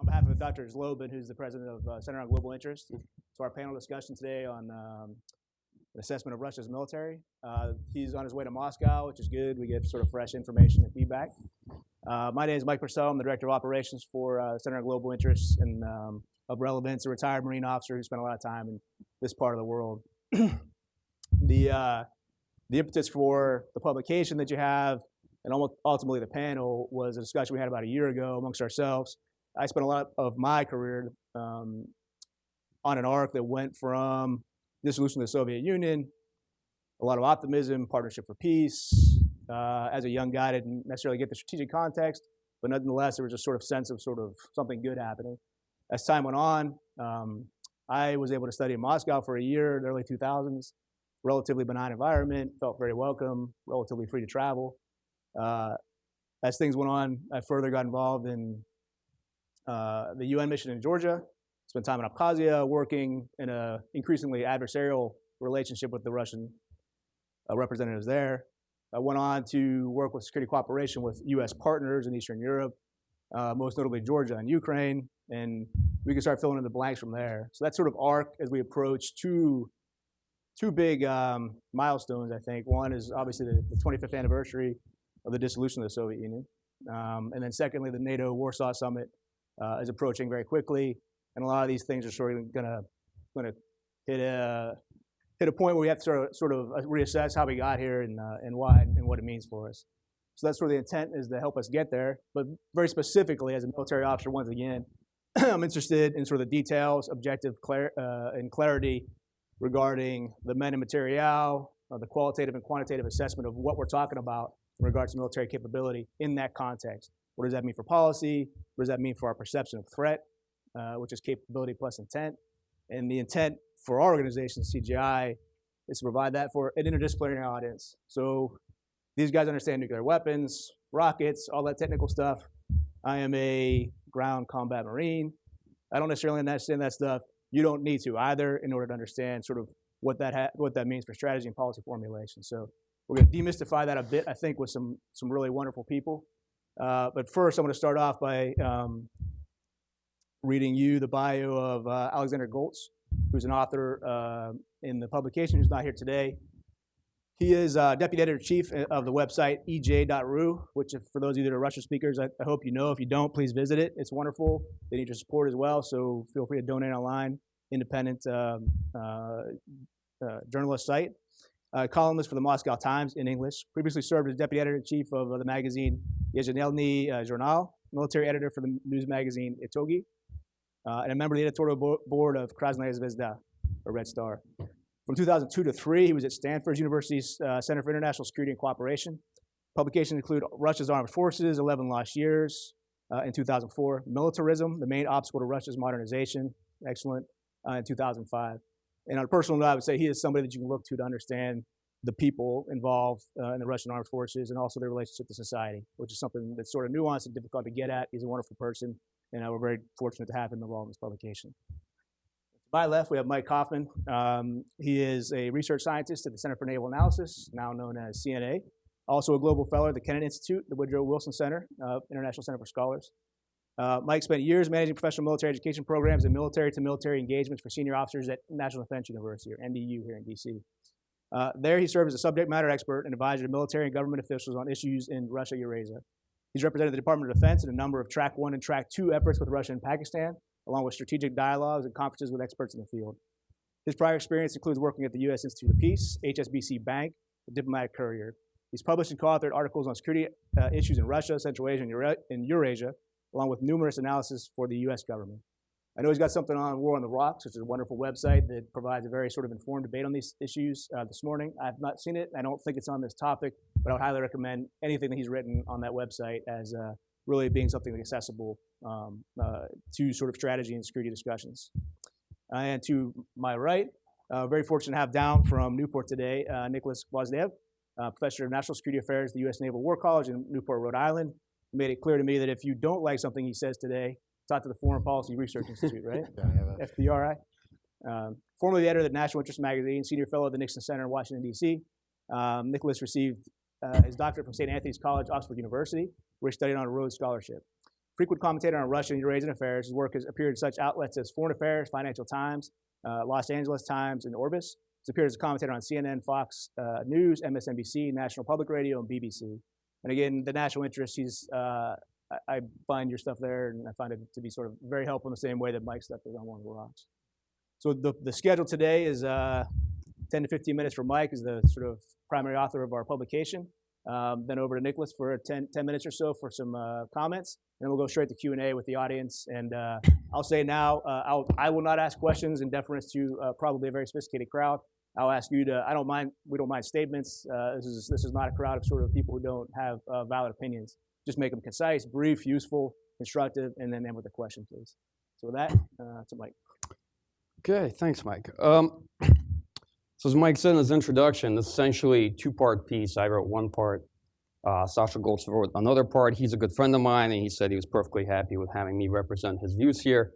On behalf of Dr. Zlobin, who's the president of Center on Global Interest, to our panel discussion today on the assessment of Russia's military. He's on his way to Moscow, which is good. We get sort of fresh information and feedback. My name is Mike Purcell. I'm the director of operations for Center on Global Interest and of Relevance, a retired Marine officer who spent a lot of time in this part of the world. The impetus for the publication that you have, and ultimately the panel, was a discussion we had about a year ago amongst ourselves. I spent a lot of my career on an arc that went from dissolution of the Soviet Union, a lot of optimism, partnership for peace. As a young guy, I didn't necessarily get the strategic context, but nonetheless, there was a sort of sense of something good happening. As time went on, I was able to study in Moscow for a year in the early 2000s, relatively benign environment, felt very welcome, relatively free to travel. As things went on, I further got involved in the UN mission in Georgia, spent time in Abkhazia, working in an increasingly adversarial relationship with the Russian representatives there. I went on to work with security cooperation with US partners in Eastern Europe, most notably Georgia and Ukraine, and we can start filling in the blanks from there. So that sort of arc as we approach two big milestones, I think. One is obviously the 25th anniversary of the dissolution of the Soviet Union. And then secondly, the NATO Warsaw summit is approaching very quickly, and a lot of these things are sort of gonna hit a point where we have to sort of reassess how we got here and why and what it means for us. So that's sort of the intent, is to help us get there. But very specifically, as a military officer, once again, I'm interested in sort of the details, objective and clarity regarding the men and material, the qualitative and quantitative assessment of what we're talking about in regards to military capability in that context. What does that mean for policy? What does that mean for our perception of threat, which is capability plus intent? And the intent for our organization, CGI, is to provide that for an interdisciplinary audience. So these guys understand nuclear weapons, rockets, all that technical stuff. I am a ground combat Marine. I don't necessarily understand that stuff. You don't need to either in order to understand sort of what that means for strategy and policy formulation. So we're going to demystify that a bit, I think, with some really wonderful people. But first, I'm going to start off by reading you the bio of Alexander Golts, who's an author in the publication, who's not here today. He is deputy editor-in-chief of the website ej.ru, which, for those of you that are Russian speakers, I hope you know. If you don't, please visit it. It's wonderful. They need your support as well, so feel free to donate online. Independent journalist site. Columnist for the Moscow Times in English. Previously served as deputy editor-in-chief of the magazine Еженедельный Journal, military editor for the news magazine Itogi, and a member of the editorial board of Krasnaya Zvezda, or Red Star. From 2002 to 3, he was at Stanford University's Center for International Security and Cooperation. Publications include Russia's Armed Forces, 11 Lost Years in 2004, Militarism, the Main Obstacle to Russia's Modernization, excellent, in 2005. And on a personal note, I would say he is somebody that you can look to understand the people involved in the Russian Armed Forces and also their relationship to society, which is something that's sort of nuanced and difficult to get at. He's a wonderful person, and we're very fortunate to have him involved in this publication. To my left, we have Mike Kofman. He is a research scientist at the Center for Naval Analysis, now known as CNA, also a global fellow at the Kennedy Institute, the Woodrow Wilson Center, International Center for Scholars. Mike spent years managing professional military education programs and military-to-military engagements for senior officers at National Defense University, or NDU, here in D.C. There, he served as a subject matter expert and advisor to military and government officials on issues in Russia-Eurasia. He's represented the Department of Defense in a number of Track 1 and Track 2 efforts with Russia and Pakistan, along with strategic dialogues and conferences with experts in the field. His prior experience includes working at the U.S. Institute of Peace, HSBC Bank, the Diplomatic Courier. He's published and co-authored articles on security issues in Russia, Central Asia, and Eurasia, along with numerous analysis for the U.S. government. I know he's got something on War on the Rocks, which is a wonderful website that provides a very sort of informed debate on these issues this morning. I've not seen it. I don't think it's on this topic, but I would highly recommend anything that he's written on that website as really being something accessible to sort of strategy and security discussions. And to my right, very fortunate to have down from Newport today, Nikolas Gvosdev, professor of national security affairs at the US Naval War College in Newport, Rhode Island. He made it clear to me that if you don't like something he says today, talk to the Foreign Policy Research Institute, right? Yeah, FPRI. Formerly the editor of the National Interest magazine, senior fellow at the Nixon Center in Washington, D.C. Nicholas received his doctorate from St. Anthony's College, Oxford University, where he studied on a Rhodes Scholarship. frequent commentator on Russian and Eurasian affairs. His work has appeared in such outlets as Foreign Affairs, Financial Times, Los Angeles Times, and Orbis. He's appeared as a commentator on CNN, Fox News, MSNBC, National Public Radio, and BBC. And again, the national interest, I find your stuff there, and I find it to be sort of very helpful in the same way that Mike's stuff is on One of the Rocks. So the schedule today is 10 to 15 minutes for Mike, is the sort of primary author of our publication. Then over to Nikolas for 10 minutes or so for some comments. And then we'll go straight to Q&A with the audience. And I'll say now, I will not ask questions in deference to probably a very sophisticated crowd. I'll ask you to, we don't mind statements. This is not a crowd of sort of people who don't have valid opinions. Just make them concise, brief, useful, constructive, and then end with a question, please. So with that, to Mike. Okay, thanks, Mike. So as Mike said in his introduction, this is essentially a two-part piece. I wrote one part. Sasha Golts wrote another part. He's a good friend of mine, and he said he was perfectly happy with having me represent his views here.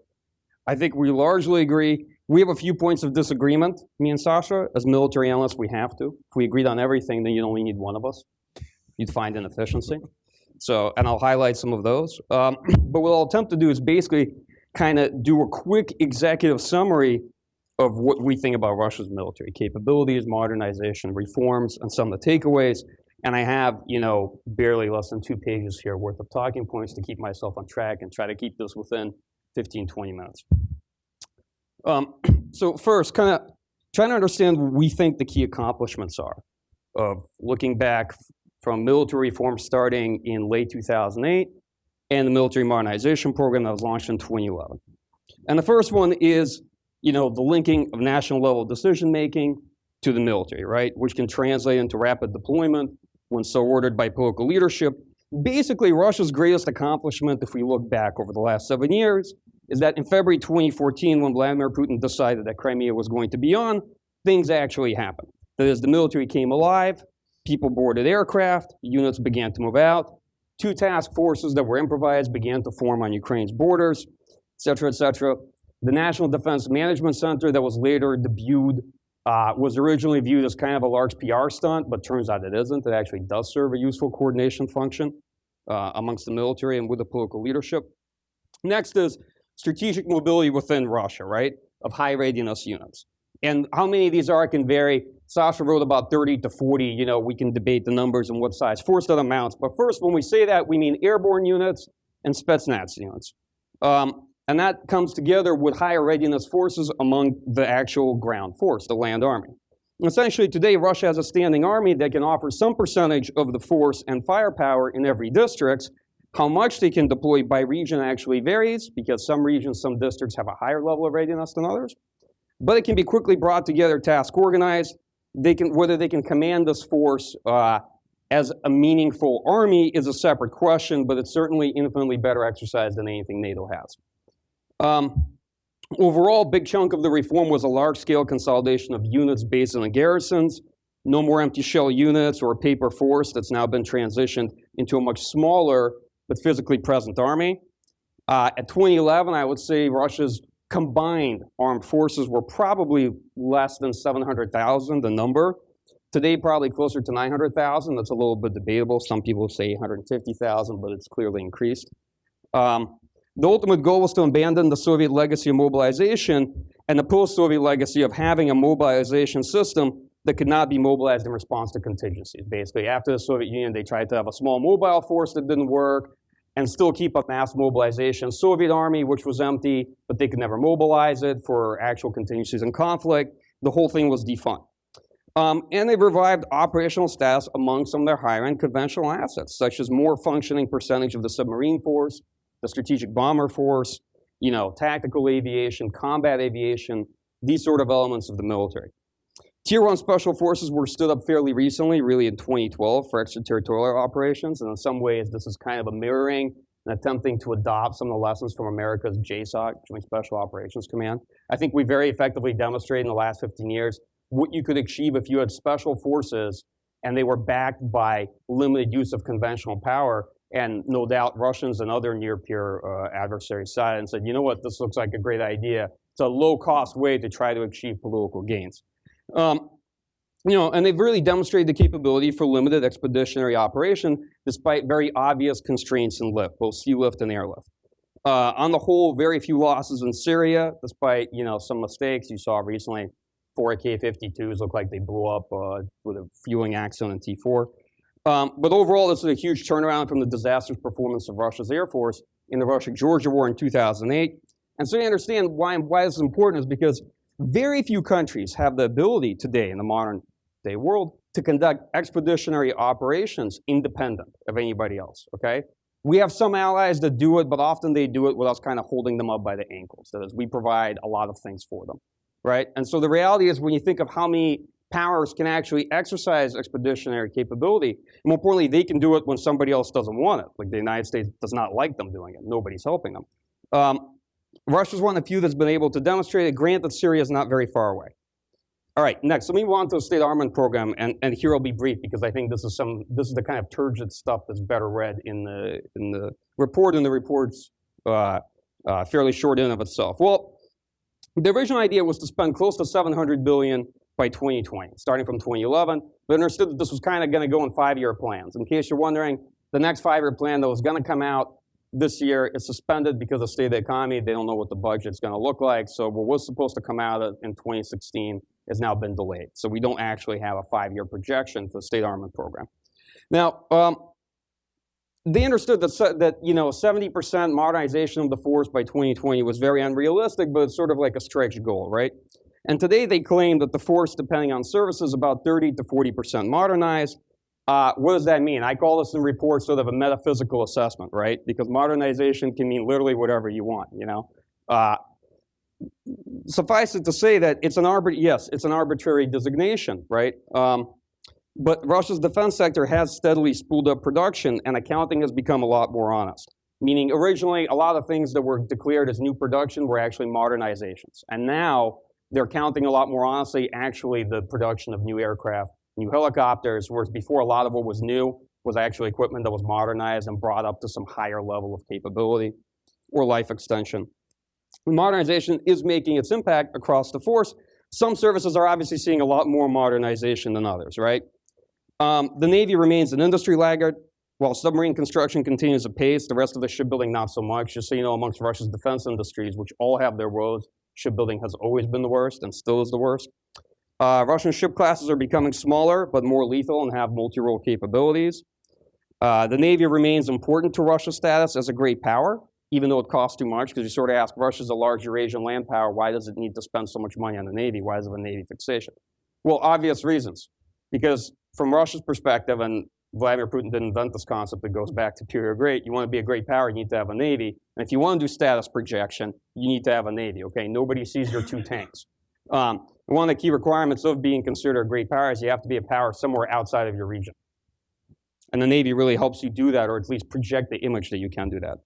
I think we largely agree. We have a few points of disagreement, me and Sasha. As military analysts, we have to. If we agreed on everything, then you'd only need one of us. You'd find inefficiency. So, and I'll highlight some of those. But what I'll attempt to do is basically kind of do a quick executive summary of what we think about Russia's military capabilities, modernization, reforms, and some of the takeaways. And I have, barely less than 2 pages here worth of talking points to keep myself on track and try to keep this within 15, 20 minutes. So first, kind of trying to understand what we think the key accomplishments are of looking back from military reform starting in late 2008 and the military modernization program that was launched in 2011. And the first one is, the linking of national level decision-making to the military, right? Which can translate into rapid deployment when so ordered by political leadership. Basically, Russia's greatest accomplishment, if we look back over the last 7 years, is that in February 2014, when Vladimir Putin decided that Crimea was going to be on, things actually happened. That is, the military came alive, people boarded aircraft, units began to move out, 2 task forces that were improvised began to form on Ukraine's borders, et cetera, et cetera. The National Defense Management Center that was later debuted was originally viewed as kind of a large PR stunt, but turns out it isn't. It actually does serve a useful coordination function amongst the military and with the political leadership. Next is strategic mobility within Russia, right, of high readiness units. And how many of these are can vary. Sasha wrote about 30 to 40. We can debate the numbers and what size force that amounts. But first, when we say that, we mean airborne units and Spetsnaz units. And that comes together with higher readiness forces among the actual ground force, the land army. And essentially, today, Russia has a standing army that can offer some percentage of the force and firepower in every district. How much they can deploy by region actually varies, because some regions, some districts have a higher level of readiness than others. But it can be quickly brought together, task organized. Whether they can command this force as a meaningful army is a separate question, but it's certainly infinitely better exercise than anything NATO has. Overall, big chunk of the reform was a large-scale consolidation of units, bases, and garrisons. No more empty shell units or a paper force that's now been transitioned into a much smaller but physically present army. At 2011, I would say Russia's combined armed forces were probably less than 700,000, the number. Today, probably closer to 900,000. That's a little bit debatable. Some people say 150,000, but it's clearly increased. The ultimate goal was to abandon the Soviet legacy of mobilization and the post-Soviet legacy of having a mobilization system that could not be mobilized in response to contingencies. Basically, after the Soviet Union, they tried to have a small mobile force that didn't work and still keep up mass mobilization. Soviet army, which was empty, but they could never mobilize it for actual contingencies in conflict. The whole thing was defunct. And they revived operational status among some of their higher-end conventional assets, such as more functioning percentage of the submarine force, the strategic bomber force, tactical aviation, combat aviation, these sort of elements of the military. Tier 1 special forces were stood up fairly recently, really in 2012, for extraterritorial operations, and in some ways this is kind of a mirroring and attempting to adopt some of the lessons from America's JSOC, Joint Special Operations Command. I think we very effectively demonstrated in the last 15 years what you could achieve if you had special forces and they were backed by limited use of conventional power. And no doubt Russians and other near-peer adversaries saw it and said, you know what, this looks like a great idea. It's a low-cost way to try to achieve political gains. And they've really demonstrated the capability for limited expeditionary operation despite very obvious constraints in lift, both sea lift and airlift. On the whole, very few losses in Syria, despite some mistakes you saw recently. 4 AK-52s look like they blew up with a fueling accident in T4. But overall, this is a huge turnaround from the disastrous performance of Russia's Air Force in the Russia-Georgia War in 2008. And so you understand why this is important is because very few countries have the ability today in the modern day world to conduct expeditionary operations independent of anybody else, okay? We have some allies that do it, but often they do it with us kind of holding them up by the ankles. That is, we provide a lot of things for them, right? And so the reality is when you think of how many powers can actually exercise expeditionary capability, more importantly, they can do it when somebody else doesn't want it. Like the United States does not like them doing it. Nobody's helping them. Russia's one of the few that's been able to demonstrate it. Granted, Syria is not very far away. All right, next, let me move on to the state armament program, and here I'll be brief because I think this is the kind of turgid stuff that's better read in the report, and the report's fairly short in of itself. Well, the original idea was to spend close to $700 billion by 2020, starting from 2011, but understood that this was kind of going to go in 5-year plans. In case you're wondering, the next 5-year plan that was going to come out this year is suspended because of the state of the economy. They don't know what the budget's going to look like. So what was supposed to come out in 2016 has now been delayed. So we don't actually have a 5-year projection for the state armament program. Now, they understood that 70% modernization of the force by 2020 was very unrealistic, but it's sort of like a stretch goal, right? And today they claim that the force, depending on services, is about 30 to 40% modernized. What does that mean? I call this in reports sort of a metaphysical assessment, right? Because modernization can mean literally whatever you want, Suffice it to say that it's an arbitrary designation, right? But Russia's defense sector has steadily spooled up production, and accounting has become a lot more honest. Meaning originally, a lot of things that were declared as new production were actually modernizations. And now they're counting a lot more honestly actually the production of new aircraft, new helicopters, whereas before a lot of what was new was actually equipment that was modernized and brought up to some higher level of capability or life extension. Modernization is making its impact across the force. Some services are obviously seeing a lot more modernization than others, right? The Navy remains an industry laggard. While submarine construction continues apace, the rest of the shipbuilding not so much. Just so you know, amongst Russia's defense industries, which all have their woes, shipbuilding has always been the worst and still is the worst. Russian ship classes are becoming smaller, but more lethal and have multi-role capabilities. The Navy remains important to Russia's status as a great power, even though it costs too much, because you sort of ask, Russia's a large Eurasian land power, why does it need to spend so much money on the Navy? Why does it have a Navy fixation? Well, obvious reasons. Because from Russia's perspective, and Vladimir Putin didn't invent this concept that goes back to superior great, you want to be a great power, you need to have a Navy. And if you want to do status projection, you need to have a Navy, okay? Nobody sees your 2 tanks. One of the key requirements of being considered a great power is you have to be a power somewhere outside of your region. And the Navy really helps you do that, or at least project the image that you can do that.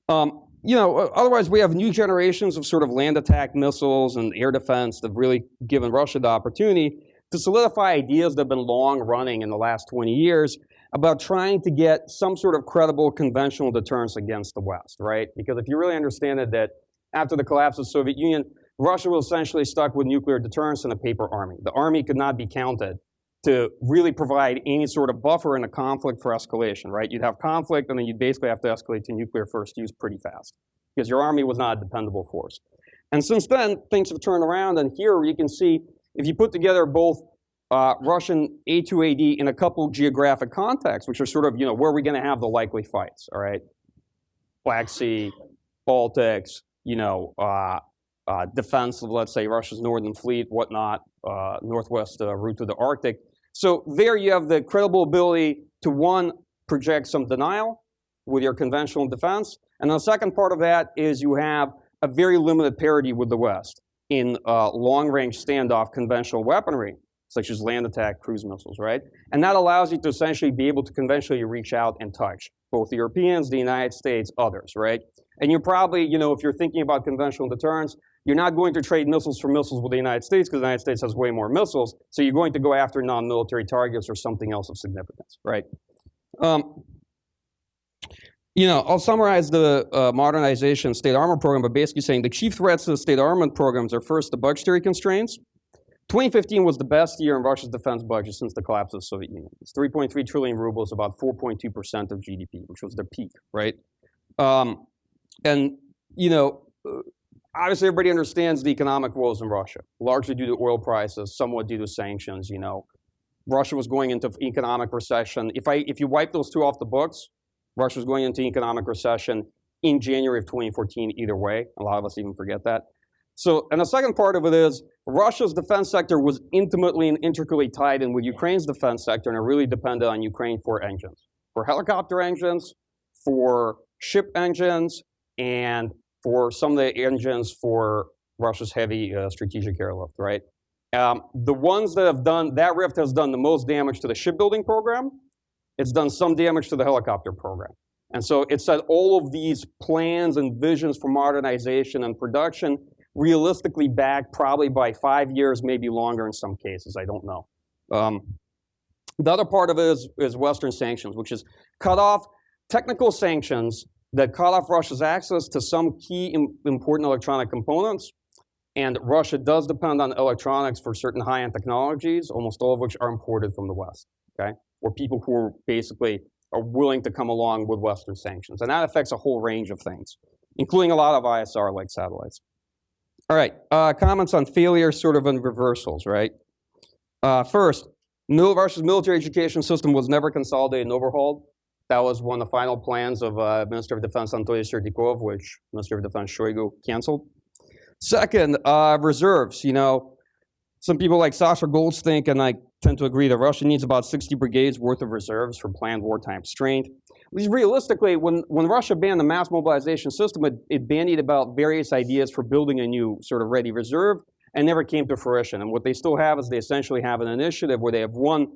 Otherwise we have new generations of sort of land attack missiles and air defense that have really given Russia the opportunity to solidify ideas that have been long running in the last 20 years about trying to get some sort of credible conventional deterrence against the West, right? Because if you really understand it, that after the collapse of the Soviet Union, Russia was essentially stuck with nuclear deterrence and a paper army. The army could not be counted to really provide any sort of buffer in a conflict for escalation, right? You'd have conflict, and then you'd basically have to escalate to nuclear first use pretty fast because your army was not a dependable force. And since then, things have turned around, and here you can see, if you put together both Russian A2AD in a couple geographic contexts, which are sort of, where are we going to have the likely fights, all right? Black Sea, Baltics, defense of, let's say, Russia's Northern Fleet, whatnot, northwest route to the Arctic. So there you have the credible ability to, one, project some denial with your conventional defense. And the second part of that is you have a very limited parity with the West in long-range standoff conventional weaponry, such as land attack cruise missiles, right? And that allows you to essentially be able to conventionally reach out and touch both the Europeans, the United States, others, right? And you're probably, if you're thinking about conventional deterrence, you're not going to trade missiles for missiles with the United States because the United States has way more missiles. So you're going to go after non-military targets or something else of significance, right? I'll summarize the modernization state armor program by basically saying the chief threats to the state armament programs are first the budgetary constraints. 2015 was the best year in Russia's defense budget since the collapse of the Soviet Union. It's 3.3 trillion rubles, about 4.2% of GDP, which was their peak, right? And, you know, obviously everybody understands the economic woes in Russia, largely due to oil prices, somewhat due to sanctions, you know. Russia was going into economic recession. If you wipe those two off the books, Russia was going into economic recession in January of 2014 either way. A lot of us even forget that. So, and the second part of it is Russia's defense sector was intimately and intricately tied in with Ukraine's defense sector, and it really depended on Ukraine for engines, for helicopter engines, for ship engines, and for some of the engines for Russia's heavy strategic airlift, right? The ones that have done, that rift has done the most damage to the shipbuilding program. It's done some damage to the helicopter program. And so it said all of these plans and visions for modernization and production realistically back probably by 5 years, maybe longer in some cases, I don't know. The other part of it is Western sanctions, which is cut off technical sanctions that cut off Russia's access to some key important electronic components. And Russia does depend on electronics for certain high-end technologies, almost all of which are imported from the West, okay? Or people who are basically are willing to come along with Western sanctions. And that affects a whole range of things, including a lot of ISR like satellites. All right, comments on failure sort of in reversals, right? First, Russia's military education system was never consolidated and overhauled. That was one of the final plans of Minister of Defense Anatoly Serdyakov, which Minister of Defense Shoigu canceled. Second, reserves. You know, some people like Alexander Golts think, and I tend to agree, that Russia needs about 60 brigades worth of reserves for planned wartime strength. At least realistically, when Russia banned the mass mobilization system, it bandied about various ideas for building a new sort of ready reserve and never came to fruition. And what they still have is they essentially have an initiative where they have one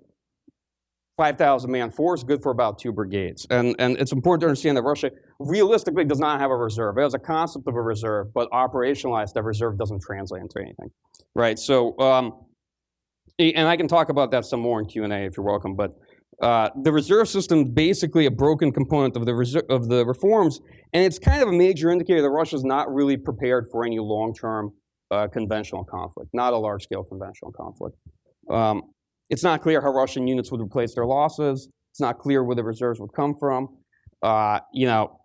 5,000-man force, good for about 2 brigades. And it's important to understand that Russia realistically does not have a reserve. It has a concept of a reserve, but operationalized, that reserve doesn't translate into anything, right? So, and I can talk about that some more in Q&A if you're welcome, but the reserve system basically a broken component of the reforms, and it's kind of a major indicator that Russia's not really prepared for any long-term conventional conflict, not a large-scale conventional conflict. It's not clear how Russian units would replace their losses. It's not clear where the reserves would come from. You know,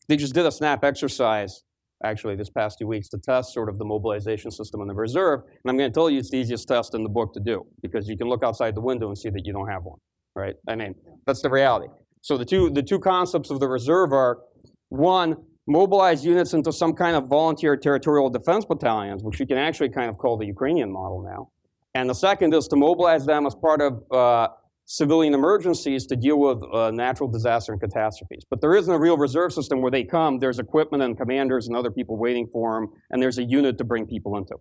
they just did a snap exercise, actually, this past 2 weeks to test sort of the mobilization system and the reserve. And I'm going to tell you it's the easiest test in the book to do because you can look outside the window and see that you don't have one, right? I mean, that's the reality. So the two concepts of the reserve are, one, mobilize units into some kind of volunteer territorial defense battalions, which you can actually kind of call the Ukrainian model now. And the second is to mobilize them as part of civilian emergencies to deal with natural disaster and catastrophes. But there isn't a real reserve system where they come, there's equipment and commanders and other people waiting for them, and there's a unit to bring people into.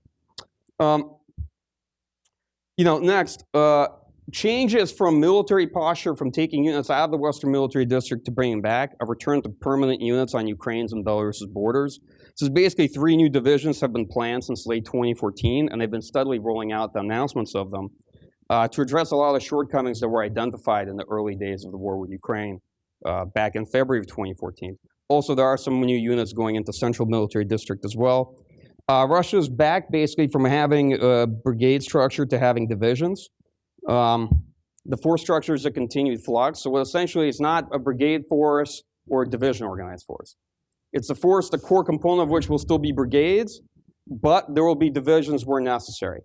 You know, next, changes from military posture from taking units out of the Western Military District to bringing back, a return to permanent units on Ukraine's and Belarus's borders. So basically 3 new divisions have been planned since late 2014, and they've been steadily rolling out the announcements of them to address a lot of the shortcomings that were identified in the early days of the war with Ukraine back in February of 2014. Also, there are some new units going into Central Military District as well. Russia's back basically from having a brigade structure to having divisions. The force structure is a continued flux, so essentially it's not a brigade force or a division organized force. It's a force, the core component of which will still be brigades, but there will be divisions where necessary.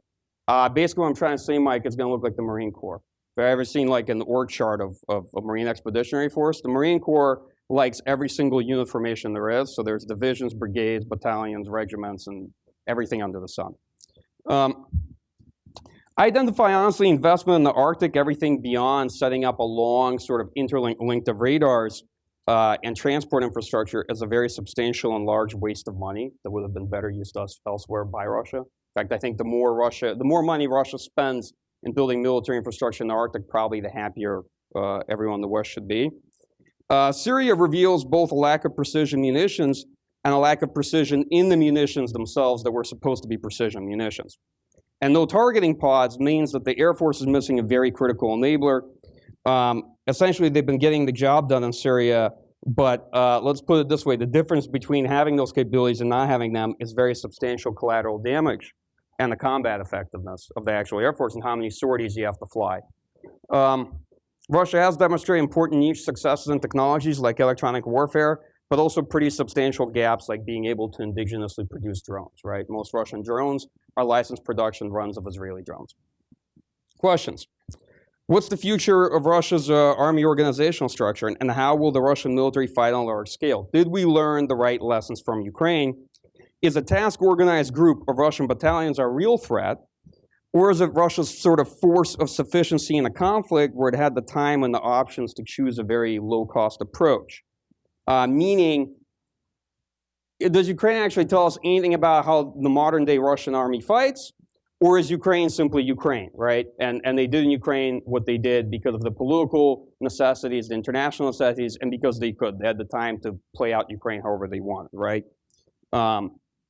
Basically what I'm trying to say, Mike, it's going to look like the Marine Corps. If you've ever seen like an org chart of a Marine Expeditionary Force, the Marine Corps likes every single unit formation there is, so there's divisions, brigades, battalions, regiments, and everything under the sun. Identify, honestly, investment in the Arctic, everything beyond setting up a long sort of interlinked of radars and transport infrastructure as a very substantial and large waste of money that would have been better used elsewhere by Russia. In fact, I think the more money Russia spends in building military infrastructure in the Arctic, probably the happier everyone in the West should be. Syria reveals both a lack of precision munitions and a lack of precision in the munitions themselves that were supposed to be precision munitions. And no targeting pods means that the Air Force is missing a very critical enabler. Essentially, they've been getting the job done in Syria, but let's put it this way, the difference between having those capabilities and not having them is very substantial collateral damage and the combat effectiveness of the actual Air Force and how many sorties you have to fly. Russia has demonstrated important niche successes in technologies like electronic warfare, but also pretty substantial gaps like being able to indigenously produce drones, right? Most Russian drones are licensed production runs of Israeli drones. Questions. What's the future of Russia's army organizational structure, and how will the Russian military fight on a large scale? Did we learn the right lessons from Ukraine? Is a task-organized group of Russian battalions a real threat, or is it Russia's sort of force of sufficiency in a conflict where it had the time and the options to choose a very low-cost approach? Meaning, does Ukraine actually tell us anything about how the modern-day Russian army fights? Or is Ukraine simply Ukraine, right? And they did in Ukraine what they did because of the political necessities, the international necessities, and because they could. They had the time to play out Ukraine however they wanted, right?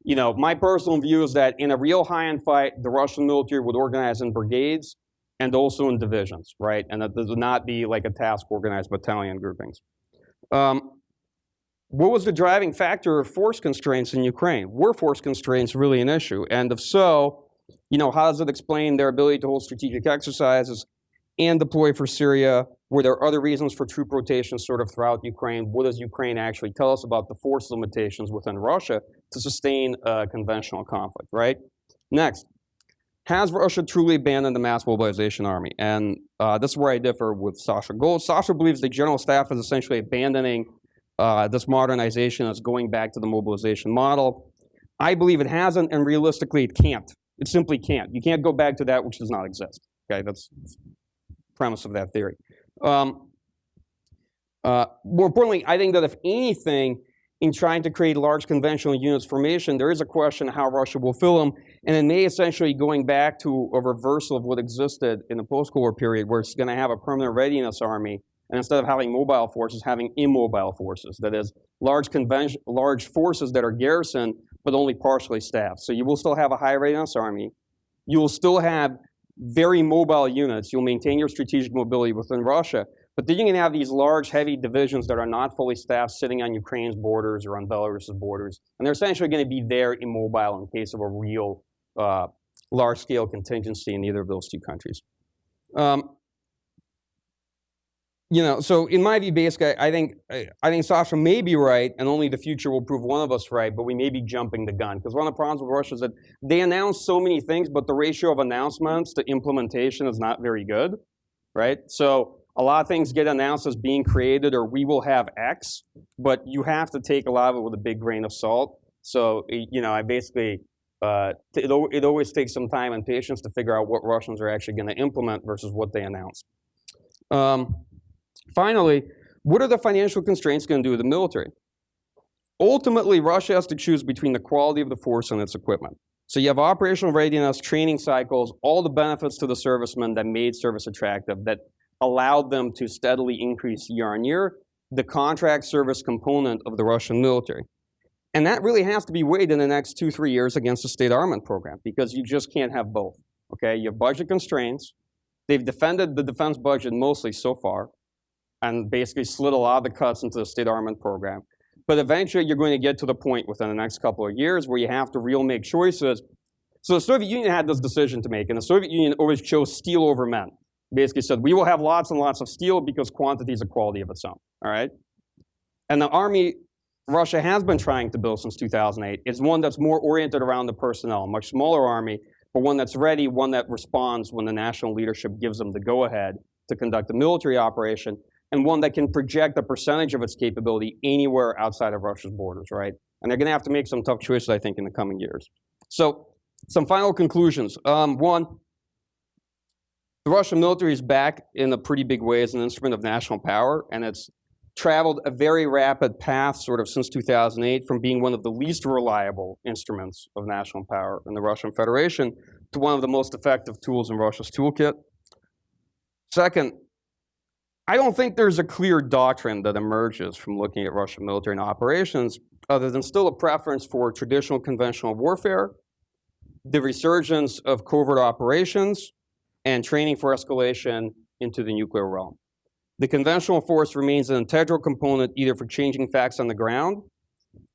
You know, my personal view is that in a real high-end fight, the Russian military would organize in brigades and also in divisions, right? And that does not be like a task-organized battalion groupings. What was the driving factor of force constraints in Ukraine? Were force constraints really an issue? And if so, you know, how does it explain their ability to hold strategic exercises and deploy for Syria? Were there other reasons for troop rotations sort of throughout Ukraine? What does Ukraine actually tell us about the force limitations within Russia to sustain a conventional conflict, right? Next, has Russia truly abandoned the mass mobilization army? And this is where I differ with Sasha Golts. Sasha believes the general staff is essentially abandoning this modernization as going back to the mobilization model. I believe it hasn't, and realistically it can't. It simply can't. You can't go back to that which does not exist. Okay, that's the premise of that theory. More importantly, I think that if anything, in trying to create large conventional units formation, there is a question how Russia will fill them, and it may essentially going back to a reversal of what existed in the post-Cold War period, where it's going to have a permanent readiness army, and instead of having mobile forces, having immobile forces. That is, large forces that are garrisoned, but only partially staffed. So you will still have a high readiness army. You will still have very mobile units. You'll maintain your strategic mobility within Russia. But then you're going to have these large, heavy divisions that are not fully staffed sitting on Ukraine's borders or on Belarus's borders. And they're essentially going to be there immobile in case of a real large-scale contingency in either of those two countries. You know, so in my view, basically, I think Sasha may be right, and only the future will prove one of us right, but we may be jumping the gun. Because one of the problems with Russia is that they announce so many things, but the ratio of announcements to implementation is not very good, right? So a lot of things get announced as being created, or we will have X, but you have to take a lot of it with a big grain of salt. So, you know, I basically, it always takes some time and patience to figure out what Russians are actually going to implement versus what they announce. Finally, what are the financial constraints going to do with the military? Ultimately, Russia has to choose between the quality of the force and its equipment. So you have operational readiness, training cycles, all the benefits to the servicemen that made service attractive, that allowed them to steadily increase year on year, the contract service component of the Russian military. And that really has to be weighed in the next 2-3 years against the state armament program, because you just can't have both, okay? You have budget constraints. They've defended the defense budget mostly so far, and basically slid a lot of the cuts into the state armament program. But eventually you're going to get to the point within the next couple of years where you have to make choices. So the Soviet Union had this decision to make, and the Soviet Union always chose steel over men. Basically said, we will have lots and lots of steel because quantity is a quality of its own, all right? And the army Russia has been trying to build since 2008 is one that's more oriented around the personnel, a much smaller army, but one that's ready, one that responds when the national leadership gives them the go-ahead to conduct a military operation, and one that can project a percentage of its capability anywhere outside of Russia's borders, right? And they're going to have to make some tough choices, I think, in the coming years. So some final conclusions. One, the Russian military is back in a pretty big way as an instrument of national power, and it's traveled a very rapid path sort of since 2008 from being one of the least reliable instruments of national power in the Russian Federation to one of the most effective tools in Russia's toolkit. Second, I don't think there's a clear doctrine that emerges from looking at Russian military and operations other than still a preference for traditional conventional warfare, the resurgence of covert operations, and training for escalation into the nuclear realm. The conventional force remains an integral component either for changing facts on the ground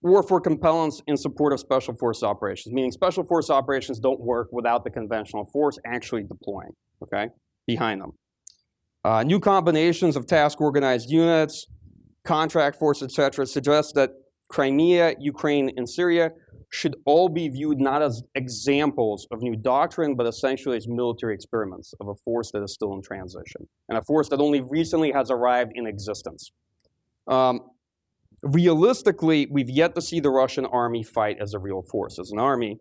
or for compellence in support of special force operations, meaning special force operations don't work without the conventional force actually deploying, okay, behind them. New combinations of task-organized units, contract force, etc., suggests that Crimea, Ukraine, and Syria should all be viewed not as examples of new doctrine, but essentially as military experiments of a force that is still in transition, and a force that only recently has arrived in existence. Realistically, we've yet to see the Russian army fight as a real force, as an army.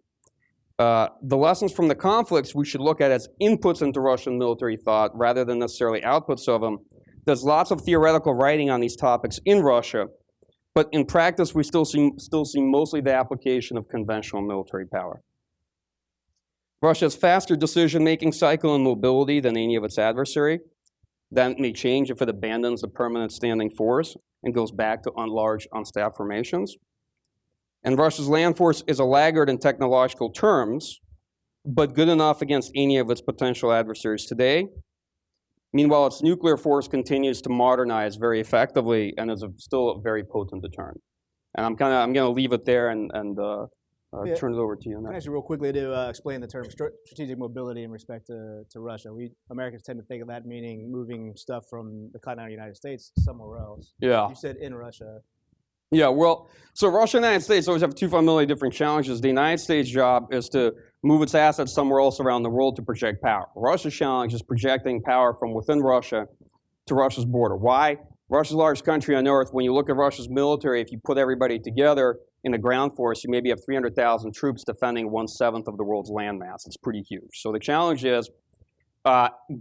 The lessons from the conflicts we should look at as inputs into Russian military thought rather than necessarily outputs of them. There's lots of theoretical writing on these topics in Russia, but in practice we still see mostly the application of conventional military power. Russia's faster decision-making cycle and mobility than any of its adversary. That may change if it abandons the permanent standing force and goes back to large unstaffed formations. And Russia's land force is a laggard in technological terms, but good enough against any of its potential adversaries today. Meanwhile, its nuclear force continues to modernize very effectively and is still a very potent deterrent. And I'm going to leave it there and turn it over to you now. Actually, real quickly to explain the term strategic mobility in respect to Russia. We Americans tend to think of that meaning moving stuff from the continental United States somewhere else. Yeah. You said in Russia. Yeah, well, so Russia and the United States always have two fundamentally different challenges. The United States' job is to move its assets somewhere else around the world to project power. Russia's challenge is projecting power from within Russia to Russia's border. Why? Russia's the largest country on earth. When you look at Russia's military, if you put everybody together in a ground force, you maybe have 300,000 troops defending 1/7 of the world's landmass. It's pretty huge. So the challenge is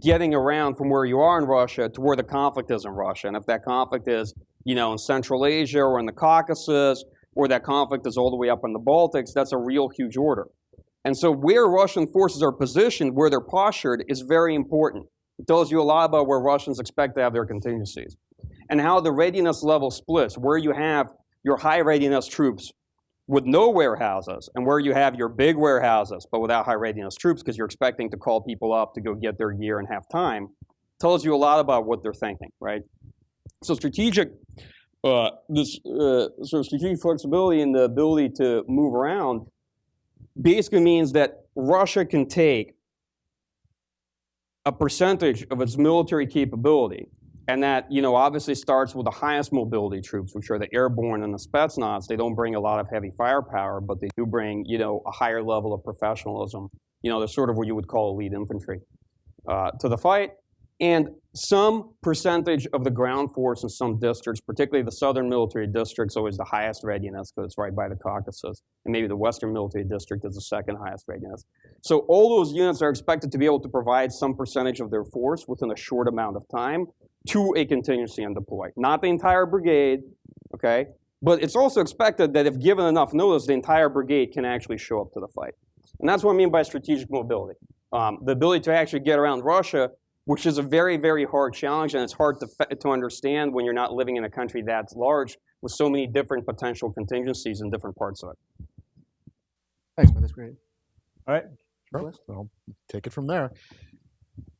getting around from where you are in Russia to where the conflict is in Russia. And if that conflict is, in Central Asia or in the Caucasus, or that conflict is all the way up in the Baltics, that's a real huge order. And so where Russian forces are positioned, where they're postured, is very important. It tells you a lot about where Russians expect to have their contingencies. And how the readiness level splits, where you have your high readiness troops with no warehouses, and where you have your big warehouses, but without high readiness troops, because you're expecting to call people up to go get their gear and have time, tells you a lot about what they're thinking, right? So strategic flexibility and the ability to move around basically means that Russia can take a percentage of its military capability, and that obviously starts with the highest mobility troops, which are the airborne and the Spetsnaz. They don't bring a lot of heavy firepower, but they do bring a higher level of professionalism. They're sort of what you would call elite infantry to the fight. And some percentage of the ground force in some districts, particularly the southern military district's always the highest readiness because it's right by the Caucasus, and maybe the western military district is the second highest readiness. So all those units are expected to be able to provide some percentage of their force within a short amount of time to a contingency and deploy. Not the entire brigade, okay? But it's also expected that if given enough notice, the entire brigade can actually show up to the fight. And that's what I mean by strategic mobility. The ability to actually get around Russia, which is a very, very hard challenge, and it's hard to understand when you're not living in a country that's large with so many different potential contingencies in different parts of it. Thanks, man. That's great. All right. Sure. I'll take it from there.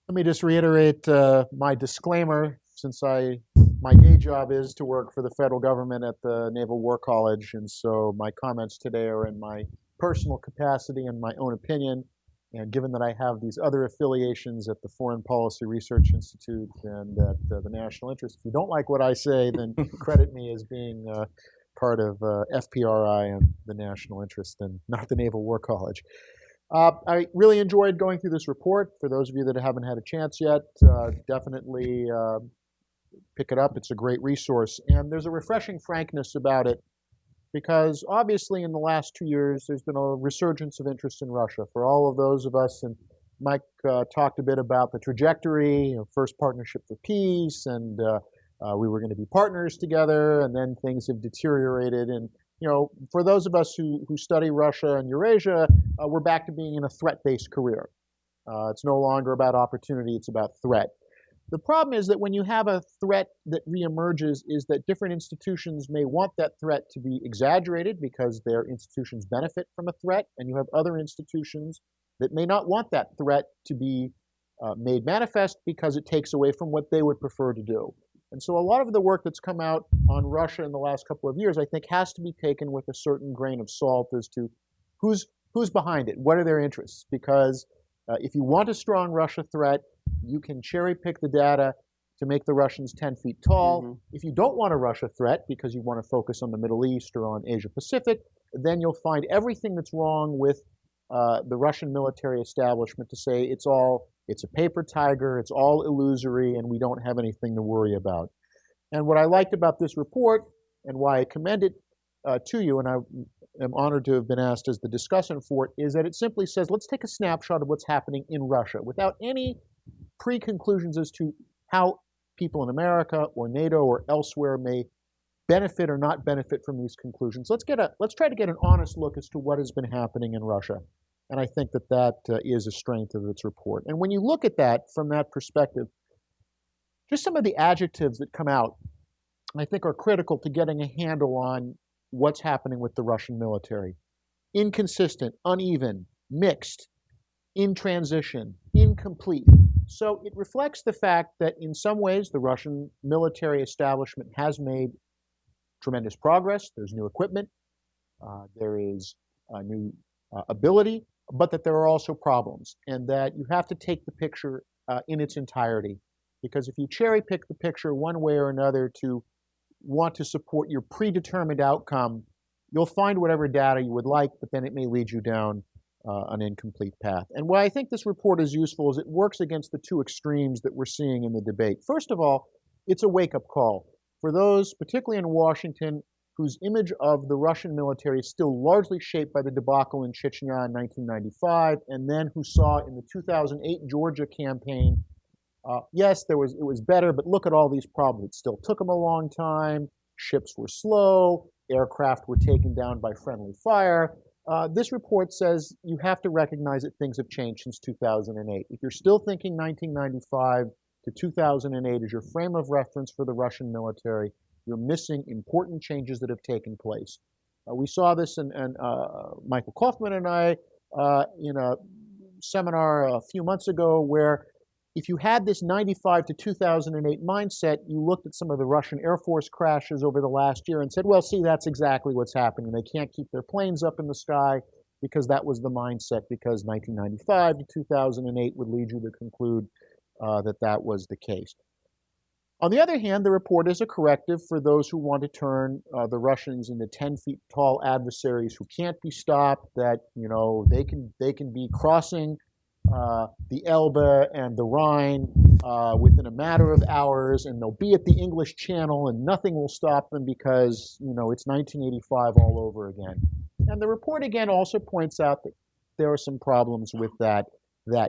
Let me just reiterate my disclaimer, since my day job is to work for the federal government at the Naval War College, and so my comments today are in my personal capacity and my own opinion. And given that I have these other affiliations at the Foreign Policy Research Institute and at the National Interest, if you don't like what I say, then credit me as being part of FPRI and the National Interest and not the Naval War College. I really enjoyed going through this report. For those of you that haven't had a chance yet, definitely pick it up. It's a great resource. And there's a refreshing frankness about it, because obviously in the last 2 years, there's been a resurgence of interest in Russia. For all of those of us, and Mike talked a bit about the trajectory, first partnership for peace, and we were going to be partners together, and then things have deteriorated. And for those of us who study Russia and Eurasia, we're back to being in a threat-based career. It's no longer about opportunity, it's about threat. The problem is that when you have a threat that reemerges is that different institutions may want that threat to be exaggerated because their institutions benefit from a threat, and you have other institutions that may not want that threat to be made manifest because it takes away from what they would prefer to do. And so a lot of the work that's come out on Russia in the last couple of years, I think, has to be taken with a certain grain of salt as to who's behind it, what are their interests, because if you want a strong Russia threat, you can cherry pick the data to make the Russians 10 feet tall. Mm-hmm. If you don't want a Russia threat because you want to focus on the Middle East or on Asia Pacific, then you'll find everything that's wrong with the Russian military establishment to say it's a paper tiger, it's all illusory, and we don't have anything to worry about. And what I liked about this report, and why I commend it to you, and I am honored to have been asked as the discussant for it, is that it simply says, let's take a snapshot of what's happening in Russia without any pre-conclusions as to how people in America or NATO or elsewhere may benefit or not benefit from these conclusions. Let's try to get an honest look as to what has been happening in Russia. And I think that is a strength of its report. And when you look at that from that perspective, just some of the adjectives that come out, I think, are critical to getting a handle on what's happening with the Russian military. Inconsistent, uneven, mixed, in transition, incomplete. So it reflects the fact that in some ways the Russian military establishment has made tremendous progress. There's new equipment, there is new ability, but that there are also problems, and that you have to take the picture in its entirety. Because if you cherry pick the picture one way or another to want to support your predetermined outcome, you'll find whatever data you would like, but then it may lead you down an incomplete path. And why I think this report is useful is it works against the two extremes that we're seeing in the debate. First of all, it's a wake-up call for those, particularly in Washington, whose image of the Russian military is still largely shaped by the debacle in Chechnya in 1995, and then who saw in the 2008 Georgia campaign, yes, it was better, but look at all these problems. It still took them a long time. Ships were slow. Aircraft were taken down by friendly fire. This report says you have to recognize that things have changed since 2008. If you're still thinking 1995 to 2008 is your frame of reference for the Russian military, you're missing important changes that have taken place. We saw this in Michael Kofman and I in a seminar a few months ago where if you had this 95 to 2008 mindset, you looked at some of the Russian Air Force crashes over the last year and said, well, see, that's exactly what's happening. They can't keep their planes up in the sky because that was the mindset, because 1995 to 2008 would lead you to conclude that was the case. On the other hand, the report is a corrective for those who want to turn the Russians into 10 feet tall adversaries who can't be stopped, that they can be crossing the Elbe and the Rhine within a matter of hours, and they'll be at the English Channel and nothing will stop them because, it's 1985 all over again. And the report again also points out that there are some problems with that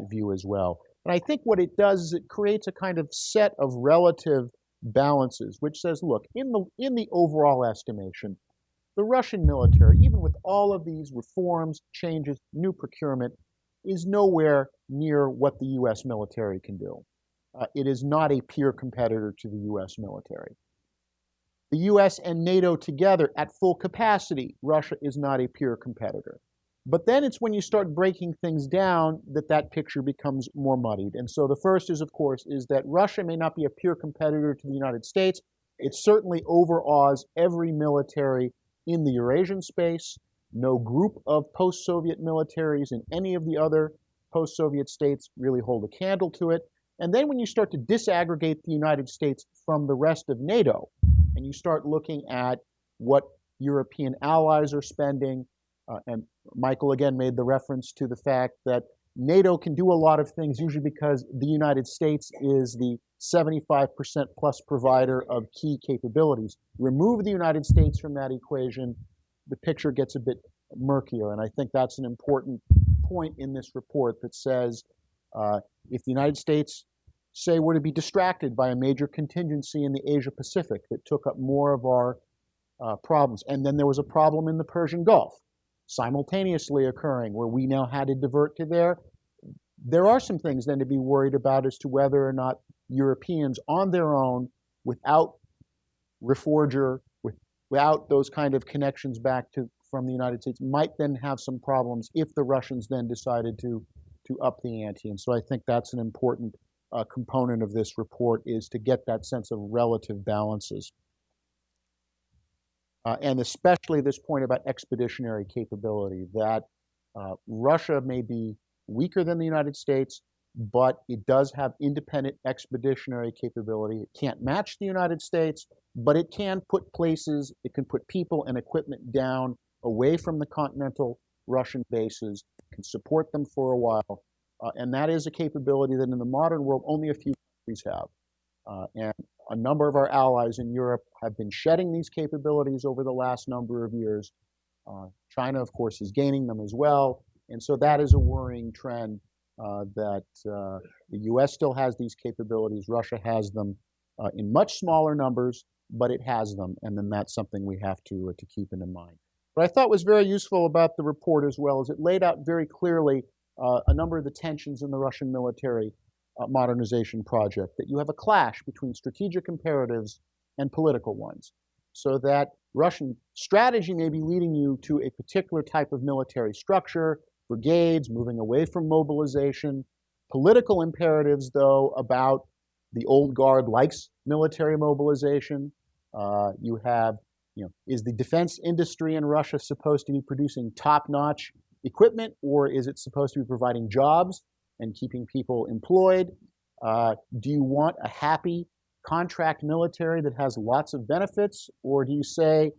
view as well. And I think what it does is it creates a kind of set of relative balances, which says, look, in the overall estimation, the Russian military, even with all of these reforms, changes, new procurement, is nowhere near what the U.S. military can do. It is not a peer competitor to the U.S. military. The U.S. and NATO together at full capacity, Russia is not a peer competitor. But then it's when you start breaking things down that picture becomes more muddied. And so the first is, of course, is that Russia may not be a peer competitor to the United States. It certainly overawes every military in the Eurasian space. No group of post-Soviet militaries in any of the other post-Soviet states really hold a candle to it. And then when you start to disaggregate the United States from the rest of NATO, and you start looking at what European allies are spending, and Michael again made the reference to the fact that NATO can do a lot of things usually because the United States is the 75% plus provider of key capabilities. Remove the United States from that equation, the picture gets a bit murkier. And I think that's an important point in this report that says if the United States, say, were to be distracted by a major contingency in the Asia Pacific that took up more of our problems, and then there was a problem in the Persian Gulf simultaneously occurring where we now had to divert to there are some things then to be worried about as to whether or not Europeans on their own, without Reforger, without those kind of connections back from the United States, might then have some problems if the Russians then decided to up the ante. And so I think that's an important component of this report, is to get that sense of relative balances. And especially this point about expeditionary capability, that Russia may be weaker than the United States, but it does have independent expeditionary capability. It can't match the United States, but it can put people and equipment down away from the continental Russian bases, can support them for a while, and that is a capability that in the modern world only a few countries have. And a number of our allies in Europe have been shedding these capabilities over the last number of years. China, of course, is gaining them as well, and so that is a worrying trend that the U.S. still has these capabilities. Russia has them in much smaller numbers, but it has them, and then that's something we have to keep in mind. What I thought was very useful about the report as well is it laid out very clearly a number of the tensions in the Russian military modernization project, that you have a clash between strategic imperatives and political ones, so that Russian strategy may be leading you to a particular type of military structure, brigades, moving away from mobilization. Political imperatives, though, about the old guard likes military mobilization. You have, is the defense industry in Russia supposed to be producing top-notch equipment, or is it supposed to be providing jobs and keeping people employed? Do you want a happy contract military that has lots of benefits, or do you say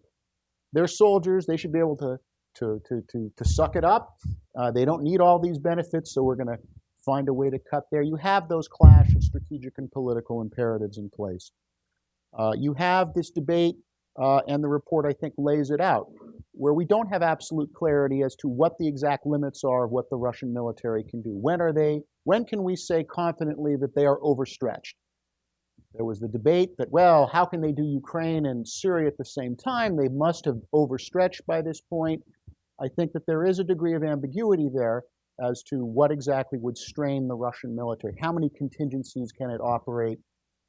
they're soldiers, they should be able to suck it up? They don't need all these benefits, so we're going to find a way to cut there. You have those clash of strategic and political imperatives in place. You have this debate, and the report, I think, lays it out, where we don't have absolute clarity as to what the exact limits are of what the Russian military can do. When can we say confidently that they are overstretched? There was the debate that, well, how can they do Ukraine and Syria at the same time? They must have overstretched by this point. I think that there is a degree of ambiguity there as to what exactly would strain the Russian military. How many contingencies can it operate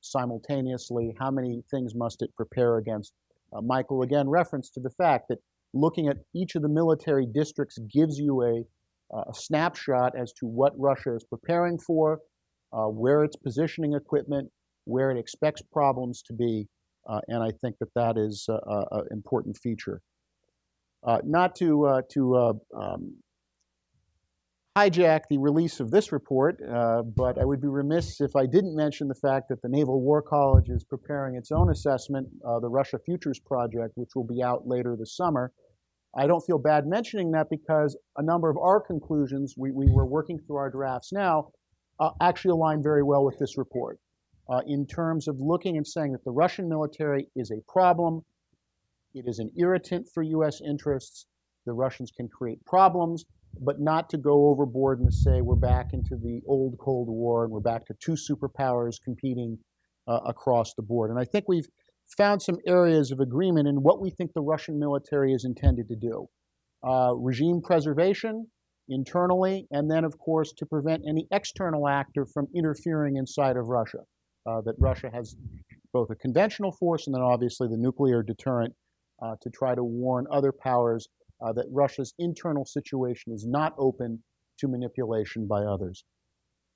simultaneously? How many things must it prepare against? Michael, again, referenced to the fact that looking at each of the military districts gives you a snapshot as to what Russia is preparing for, where it's positioning equipment, where it expects problems to be, and I think that that is an important feature. Not to hijack the release of this report, but I would be remiss if I didn't mention the fact that the Naval War College is preparing its own assessment, the Russia Futures Project, which will be out later this summer. I don't feel bad mentioning that because a number of our conclusions, we were working through our drafts now, actually align very well with this report in terms of looking and saying that the Russian military is a problem. It is an irritant for U.S. interests. The Russians can create problems, but not to go overboard and to say we're back into the old Cold War and we're back to two superpowers competing across the board. And I think we've found some areas of agreement in what we think the Russian military is intended to do. Regime preservation internally, and then, of course, to prevent any external actor from interfering inside of Russia. That Russia has both a conventional force and then obviously the nuclear deterrent to try to warn other powers that Russia's internal situation is not open to manipulation by others.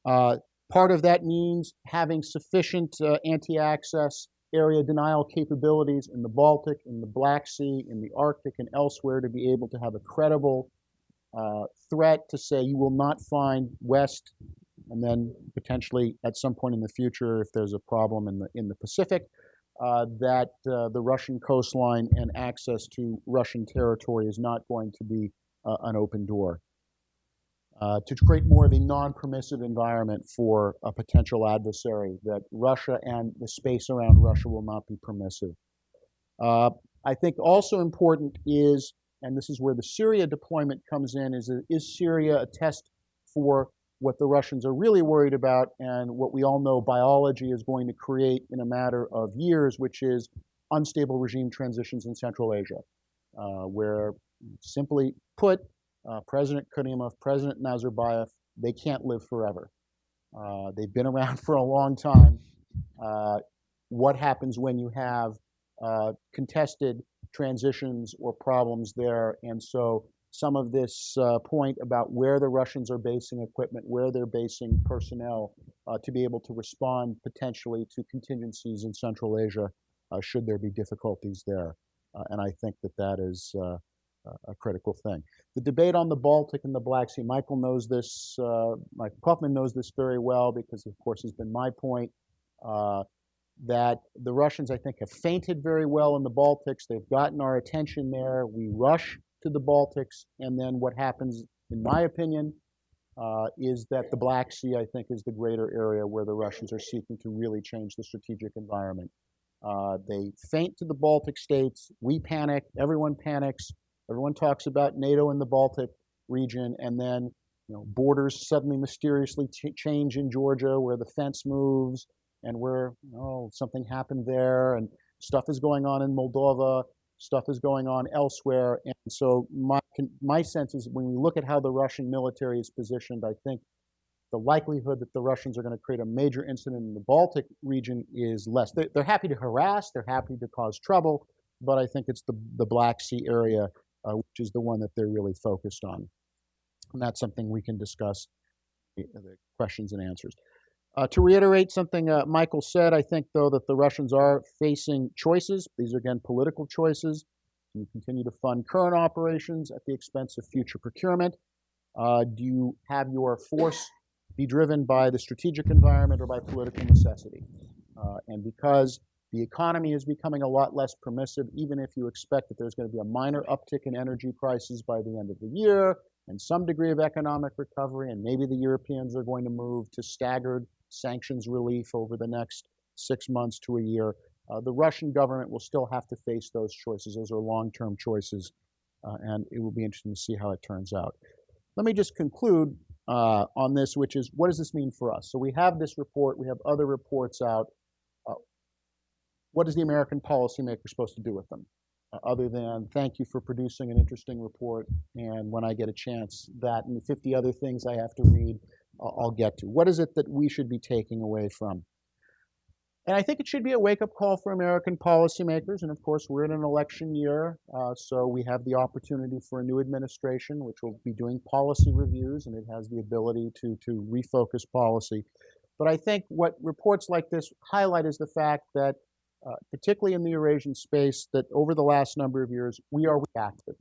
Part of that means having sufficient anti-access area denial capabilities in the Baltic, in the Black Sea, in the Arctic, and elsewhere to be able to have a credible threat to say you will not find West, and then potentially at some point in the future, if there's a problem in the Pacific, that the Russian coastline and access to Russian territory is not going to be an open door. To create more of a non-permissive environment for a potential adversary, that Russia and the space around Russia will not be permissive. I think also important is, and this is where the Syria deployment comes in, is Syria a test for what the Russians are really worried about and what we all know biology is going to create in a matter of years, which is unstable regime transitions in Central Asia, where simply put, President Karimov, President Nazarbayev, they can't live forever. They've been around for a long time. What happens when you have contested transitions or problems there? And so some of this point about where the Russians are basing equipment, where they're basing personnel to be able to respond potentially to contingencies in Central Asia should there be difficulties there. And I think that that is a critical thing. The debate on the Baltic and the Black Sea, Michael knows this, Michael Kofman knows this very well because, of course, has been my point, that the Russians, I think, have feinted very well in the Baltics. They've gotten our attention there. We rush to the Baltics, and then what happens, in my opinion, is that the Black Sea, I think, is the greater area where the Russians are seeking to really change the strategic environment. They feint to the Baltic states. We panic. Everyone panics. Everyone talks about NATO in the Baltic region, and then borders suddenly mysteriously change in Georgia, where the fence moves, and where something happened there, and stuff is going on in Moldova. Stuff is going on elsewhere, and so my sense is when we look at how the Russian military is positioned, I think the likelihood that the Russians are going to create a major incident in the Baltic region is less. They're happy to harass, they're happy to cause trouble, but I think it's the Black Sea area, which is the one that they're really focused on. And that's something we can discuss, the questions and answers. To reiterate something Michael said, I think, though, that the Russians are facing choices. These are, again, political choices. Do you continue to fund current operations at the expense of future procurement? Do you have your force be driven by the strategic environment or by political necessity? And because the economy is becoming a lot less permissive, even if you expect that there's going to be a minor uptick in energy prices by the end of the year and some degree of economic recovery, and maybe the Europeans are going to move to staggered sanctions relief over the next 6 months to a year, the Russian government will still have to face those choices. Those are long-term choices, and it will be interesting to see how it turns out. Let me just conclude on this, which is, what does this mean for us? So we have this report. We have other reports out. What is the American policymaker supposed to do with them? Other than, thank you for producing an interesting report, and when I get a chance, that and 50 other things I have to read, I'll get to. What is it that we should be taking away from? And I think it should be a wake-up call for American policymakers. And of course, we're in an election year, so we have the opportunity for a new administration, which will be doing policy reviews, and it has the ability to refocus policy. But I think what reports like this highlight is the fact that, particularly in the Eurasian space, that over the last number of years, we are reactive.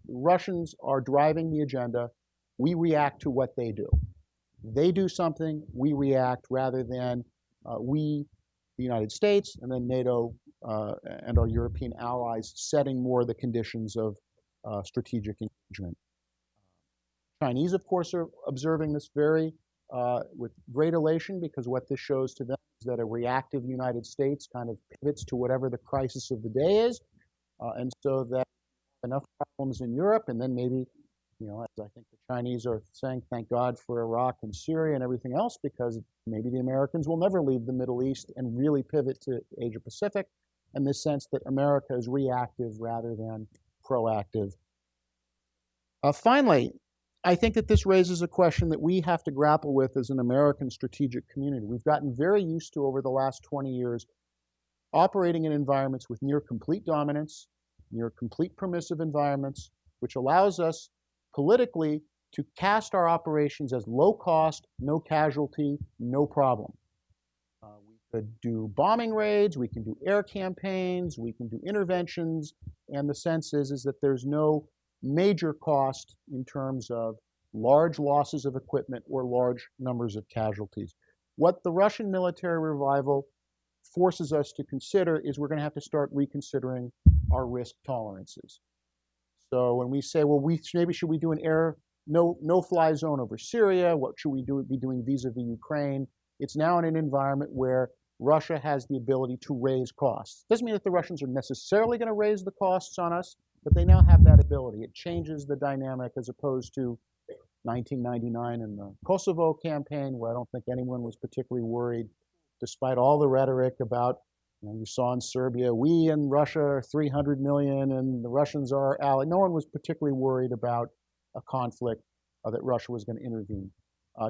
Russians are driving the agenda. We react to what they do. They do something, we react, rather than we, the United States, and then NATO and our European allies setting more the conditions of strategic engagement. Chinese, of course, are observing this with great elation, because what this shows to them is that a reactive United States kind of pivots to whatever the crisis of the day is, and so that enough problems in Europe, and then maybe, as I think the Chinese are saying, thank God for Iraq and Syria and everything else, because maybe the Americans will never leave the Middle East and really pivot to Asia Pacific, in the sense that America is reactive rather than proactive. Finally, I think that this raises a question that we have to grapple with as an American strategic community. We've gotten very used to, over the last 20 years, operating in environments with near complete dominance, near complete permissive environments, which allows us politically to cast our operations as low cost, no casualty, no problem. We could do bombing raids, we can do air campaigns, we can do interventions, and the sense is that there's no major cost in terms of large losses of equipment or large numbers of casualties. What the Russian military revival forces us to consider is we're going to have to start reconsidering our risk tolerances. So when we say, well, maybe should we do an no-fly zone over Syria? What should we be doing vis-a-vis Ukraine? It's now in an environment where Russia has the ability to raise costs. Doesn't mean that the Russians are necessarily going to raise the costs on us, but they now have that ability. It changes the dynamic, as opposed to 1999 and the Kosovo campaign, where I don't think anyone was particularly worried, despite all the rhetoric about, you saw in Serbia, we and Russia are 300 million and the Russians are allied. No one was particularly worried about a conflict that Russia was going to intervene.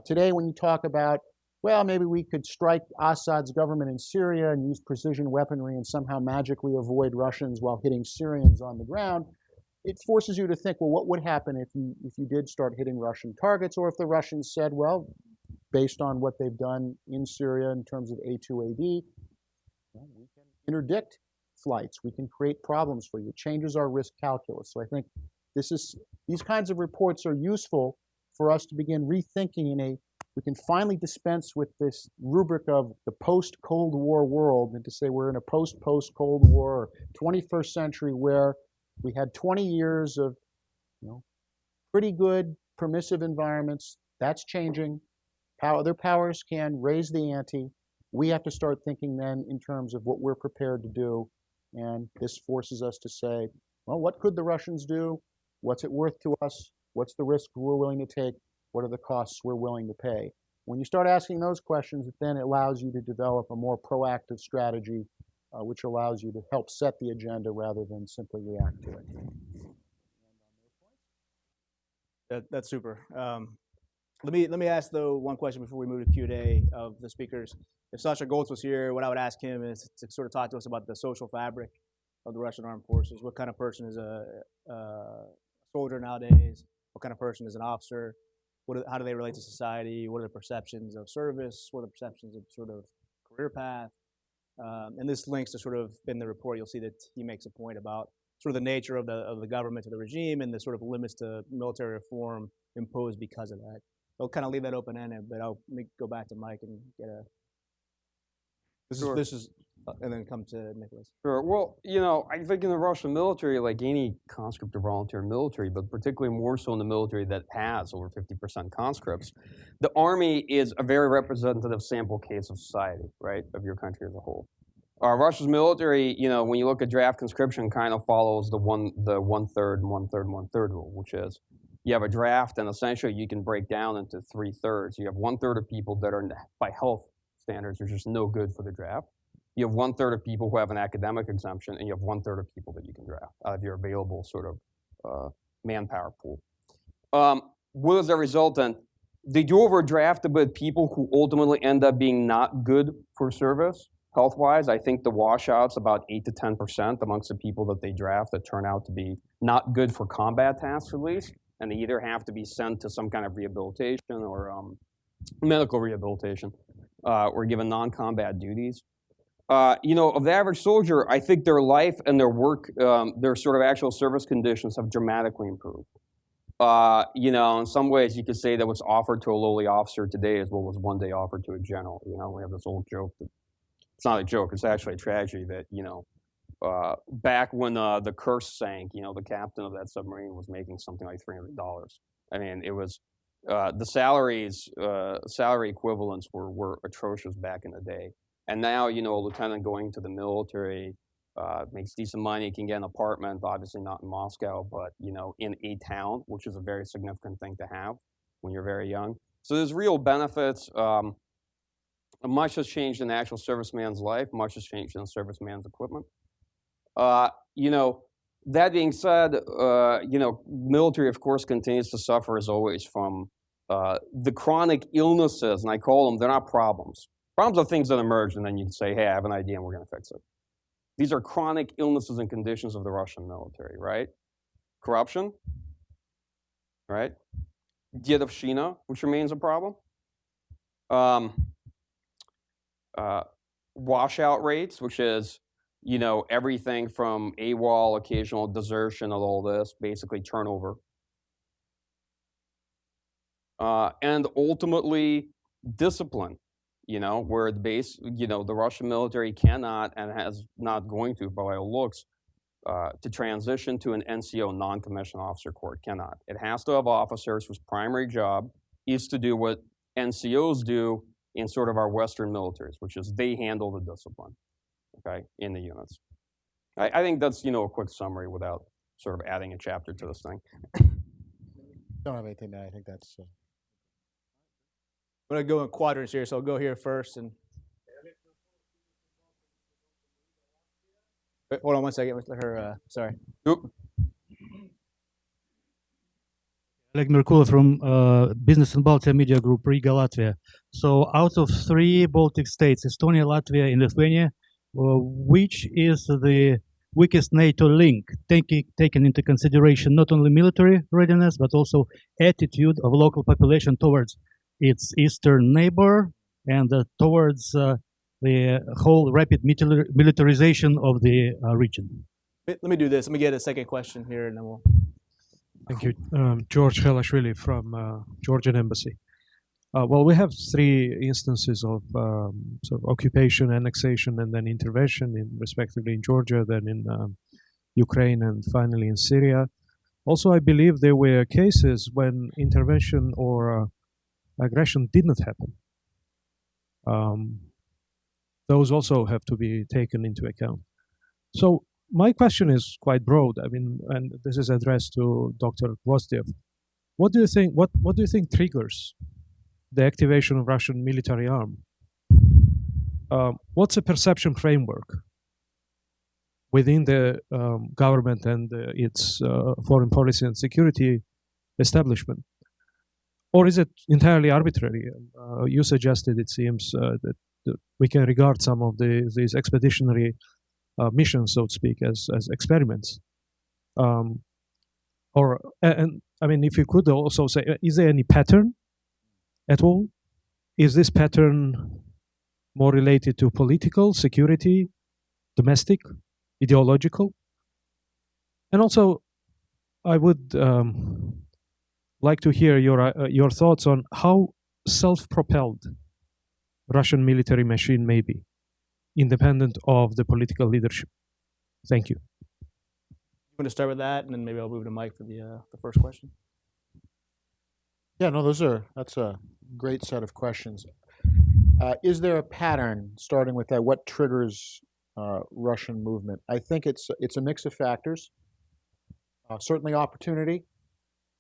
Today, when you talk about, well, maybe we could strike Assad's government in Syria and use precision weaponry and somehow magically avoid Russians while hitting Syrians on the ground, it forces you to think, well, what would happen if you did start hitting Russian targets, or if the Russians said, well, based on what they've done in Syria in terms of A2AD, we can interdict flights. We can create problems for you. It changes our risk calculus. So I think these kinds of reports are useful for us to begin rethinking we can finally dispense with this rubric of the post-Cold War world and to say we're in a post-Cold War 21st century where we had 20 years of pretty good permissive environments. That's changing. Other powers can raise the ante. We have to start thinking then in terms of what we're prepared to do. And this forces us to say, well, what could the Russians do? What's it worth to us? What's the risk we're willing to take? What are the costs we're willing to pay? When you start asking those questions, then it allows you to develop a more proactive strategy, which allows you to help set the agenda rather than simply react to it. That's super. Let me ask though one question before we move to Q&A of the speakers. If Alexander Golts was here, what I would ask him is to sort of talk to us about the social fabric of the Russian armed forces. What kind of person is a soldier nowadays? What kind of person is an officer? How do they relate to society? What are the perceptions of service? What are the perceptions of sort of career path? And this links to sort of in the report, you'll see that he makes a point about sort of the nature of the government or the regime and the sort of limits to military reform imposed because of that. I'll kind of leave that open-ended, but I'll go back to Mike and get a. This is, and then come to Nikolas. Sure. Well, I think in the Russian military, like any conscript or volunteer military, but particularly more so in the military that has over 50% conscripts, the army is a very representative sample case of society, right, of your country as a whole. Russia's military, when you look at draft conscription, kind of follows the one-third, one-third, one-third rule, which is you have a draft, and essentially you can break down into 3/3. You have 1/3 of people that are, by health standards, are just no good for the draft. You have 1/3 of people who have an academic exemption, and you have 1/3 of people that you can draft out of your available sort of manpower pool. What does that result in? They do overdraft a bit people who ultimately end up being not good for service. Health-wise, I think the washout's about 8 to 10% amongst the people that they draft that turn out to be not good for combat tasks at least, and they either have to be sent to some kind of rehabilitation or medical rehabilitation or given non-combat duties. Of the average soldier, I think their life and their work, their sort of actual service conditions have dramatically improved. In some ways you could say that what's offered to a lowly officer today is what was one day offered to a general. We have this old joke that, it's not a joke, it's actually a tragedy that, back when the Kursk sank, the captain of that submarine was making something like $300. I mean, it was, the salary equivalents were atrocious back in the day. And now, a lieutenant going to the military makes decent money, can get an apartment, obviously not in Moscow, but, in a town, which is a very significant thing to have when you're very young. So there's real benefits. Much has changed in the actual serviceman's life. Much has changed in the serviceman's equipment. That being said, military, of course, continues to suffer, as always, from the chronic illnesses, and I call them, they're not problems. Problems are things that emerge, and then you can say, hey, I have an idea, and we're going to fix it. These are chronic illnesses and conditions of the Russian military, right? Corruption, right? Dedovshchina, which remains a problem. Washout rates, which is, everything from AWOL, occasional desertion, of all this, basically turnover. And ultimately, discipline, where the Russian military cannot and has not going to, by all looks, to transition to an NCO, non-commissioned officer corps. Cannot. It has to have officers whose primary job is to do what NCOs do in sort of our Western militaries, which is they handle the discipline, okay, in the units. I think that's, a quick summary without sort of adding a chapter to this thing. Don't have anything to add. I think that's... I'm going to go in quadrants here, so I'll go here first. And wait, hold on one second. Let's let her, sorry. Oop. Alexander Golts from Business and Baltic Media Group, Riga, Latvia. So out of 3 Baltic states, Estonia, Latvia, and Lithuania, which is the weakest NATO link, taking into consideration not only military readiness, but also attitude of local population towards its eastern neighbor and towards the whole rapid militarization of the region. Let me do this. Let me get a second question here, and then we'll. Thank you. George Helashvili from Georgian Embassy. Well, we have three instances of sort of occupation, annexation, and then intervention, respectively in Georgia, then in Ukraine, and finally in Syria. Also, I believe there were cases when intervention or aggression did not happen. Those also have to be taken into account. So my question is quite broad. I mean, and this is addressed to Dr. Gvosdev. What do you think? What do you think triggers the activation of Russian military arm? What's a perception framework within the government and its foreign policy and security establishment? Or is it entirely arbitrary? You suggested, it seems, that we can regard some of these expeditionary missions, so to speak, as experiments. And I mean, if you could also say, is there any pattern at all? Is this pattern more related to political, security, domestic, ideological? And also, I would like to hear your thoughts on how self-propelled Russian military machine may be, independent of the political leadership. Thank you. You want to start with that, and then maybe I'll move to Mike for the first question. Yeah, no, that's a great set of questions. Is there a pattern, starting with that, what triggers Russian movement? I think it's a mix of factors. Certainly opportunity.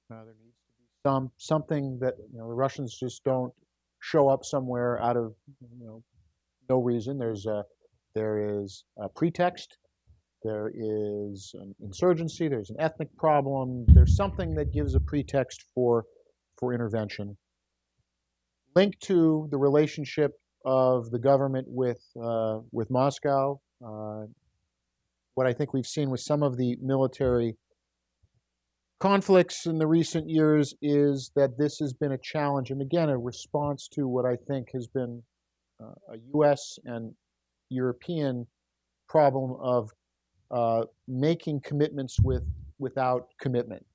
There needs to be something that the Russians just don't show up somewhere out of no reason. There is a pretext. There is an insurgency. There's an ethnic problem. There's something that gives a pretext for intervention. Linked to the relationship of the government with Moscow, what I think we've seen with some of the military conflicts in the recent years is that this has been a challenge, and again, a response to what I think has been a U.S. and European problem of making commitments without commitment.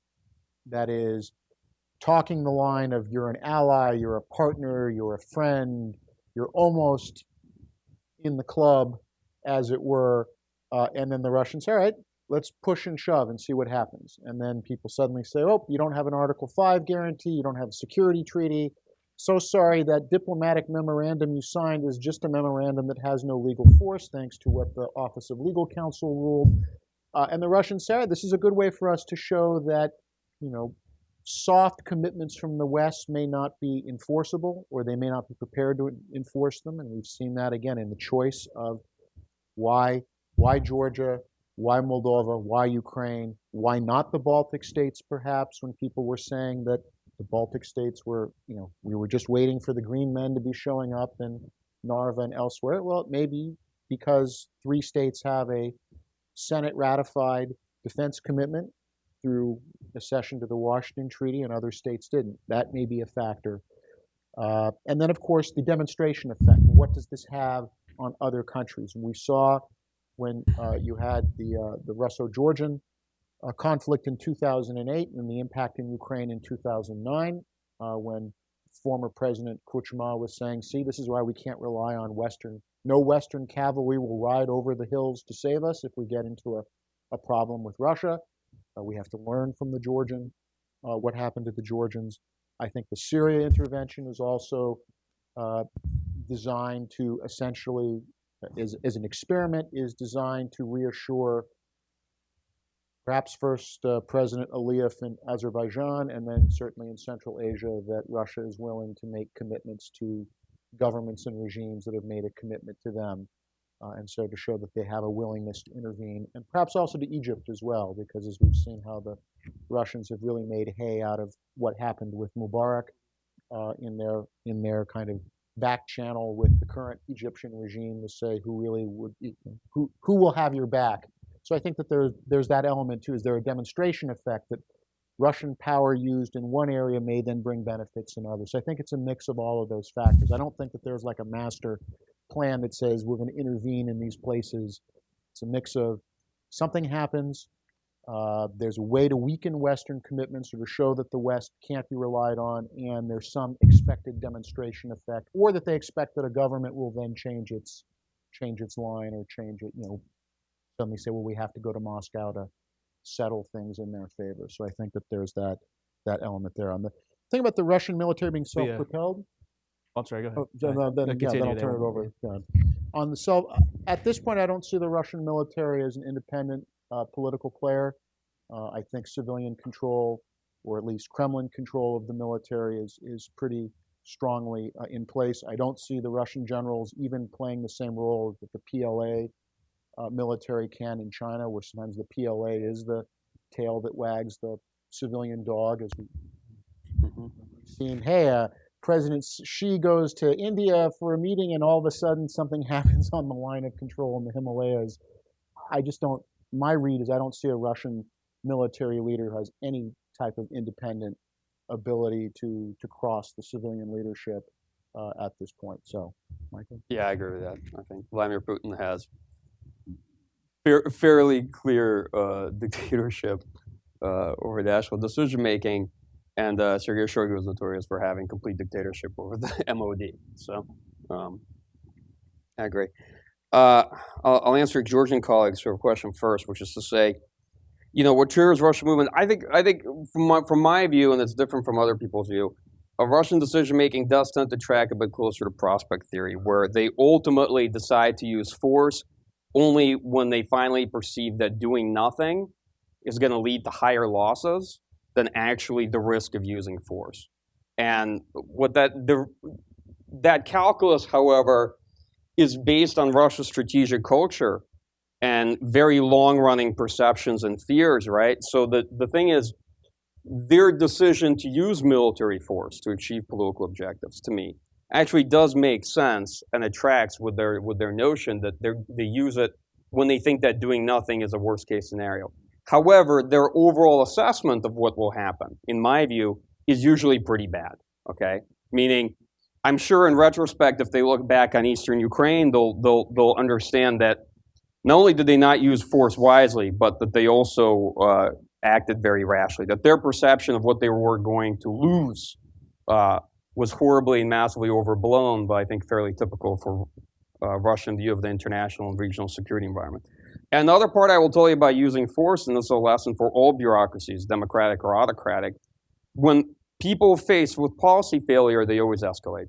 That is, talking the line of you're an ally, you're a partner, you're a friend, you're almost in the club, as it were, and then the Russians say, all right, let's push and shove and see what happens. And then people suddenly say, oh, you don't have an Article 5 guarantee, you don't have a security treaty. So sorry, that diplomatic memorandum you signed is just a memorandum that has no legal force, thanks to what the Office of Legal Counsel ruled. And the Russians say, this is a good way for us to show that, soft commitments from the West may not be enforceable, or they may not be prepared to enforce them. And we've seen that again in the choice of why Georgia, why Moldova, why Ukraine, why not the Baltic states, perhaps, when people were saying that the Baltic states were, we were just waiting for the green men to be showing up in Narva and elsewhere. Well, it may be because 3 states have a Senate-ratified defense commitment through accession to the Washington Treaty, and other states didn't. That may be a factor. And then, of course, the demonstration effect. What does this have on other countries? And we saw when you had the Russo-Georgian conflict in 2008 and the impact in Ukraine in 2009, when former President Kuchma was saying, see, this is why we can't rely on no Western cavalry will ride over the hills to save us if we get into a problem with Russia. We have to learn from the Georgian, what happened to the Georgians. I think the Syria intervention is also designed to essentially, as an experiment, is designed to reassure perhaps first President Aliyev in Azerbaijan, and then certainly in Central Asia, that Russia is willing to make commitments to governments and regimes that have made a commitment to them. And so to show that they have a willingness to intervene, and perhaps also to Egypt as well, because as we've seen how the Russians have really made hay out of what happened with Mubarak in their kind of back channel with the current Egyptian regime to say who will have your back. So I think that there's that element too. Is there a demonstration effect that Russian power used in one area may then bring benefits in others? So I think it's a mix of all of those factors. I don't think that there's like a master plan that says we're going to intervene in these places. It's a mix of something happens, there's a way to weaken Western commitments or to show that the West can't be relied on, and there's some expected demonstration effect, or that they expect that a government will then change its line or change it, suddenly say, well, we have to go to Moscow to settle things in their favor. So I think that there's that element there. On the thing about the Russian military being self-propelled. I'm sorry, go ahead. Then I'll turn it over. On the at this point, I don't see the Russian military as an independent political player. I think civilian control, or at least Kremlin control of the military, is pretty strongly in place. I don't see the Russian generals even playing the same role that the PLA military can in China, where sometimes the PLA is the tail that wags the civilian dog, as we've seen. Hey, President Xi goes to India for a meeting, and all of a sudden something happens on the line of control in the Himalayas. My read is I don't see a Russian military leader who has any type of independent ability to cross the civilian leadership at this point. So, Michael? Yeah, I agree with that. I think Vladimir Putin has fairly clear dictatorship over national decision-making, and Sergei Shoigu is notorious for having complete dictatorship over the MOD. So, I agree. I'll answer a Georgian colleague's sort of question first, which is to say, what triggers Russian movement? I think from my view, and it's different from other people's view, Russian decision-making does tend to track a bit closer to prospect theory, where they ultimately decide to use force only when they finally perceive that doing nothing is going to lead to higher losses than actually the risk of using force. And what that calculus, however, is based on Russia's strategic culture and very long-running perceptions and fears, right? So the thing is, their decision to use military force to achieve political objectives, to me, actually does make sense and attracts with their notion that they use it when they think that doing nothing is a worst-case scenario. However, their overall assessment of what will happen, in my view, is usually pretty bad, okay? Meaning, I'm sure in retrospect, if they look back on Eastern Ukraine, they'll understand that not only did they not use force wisely, but that they also acted very rashly, that their perception of what they were going to lose was horribly and massively overblown, but I think fairly typical for Russian view of the international and regional security environment. And the other part I will tell you about using force, and this is a lesson for all bureaucracies, democratic or autocratic, when people faced with policy failure, they always escalate.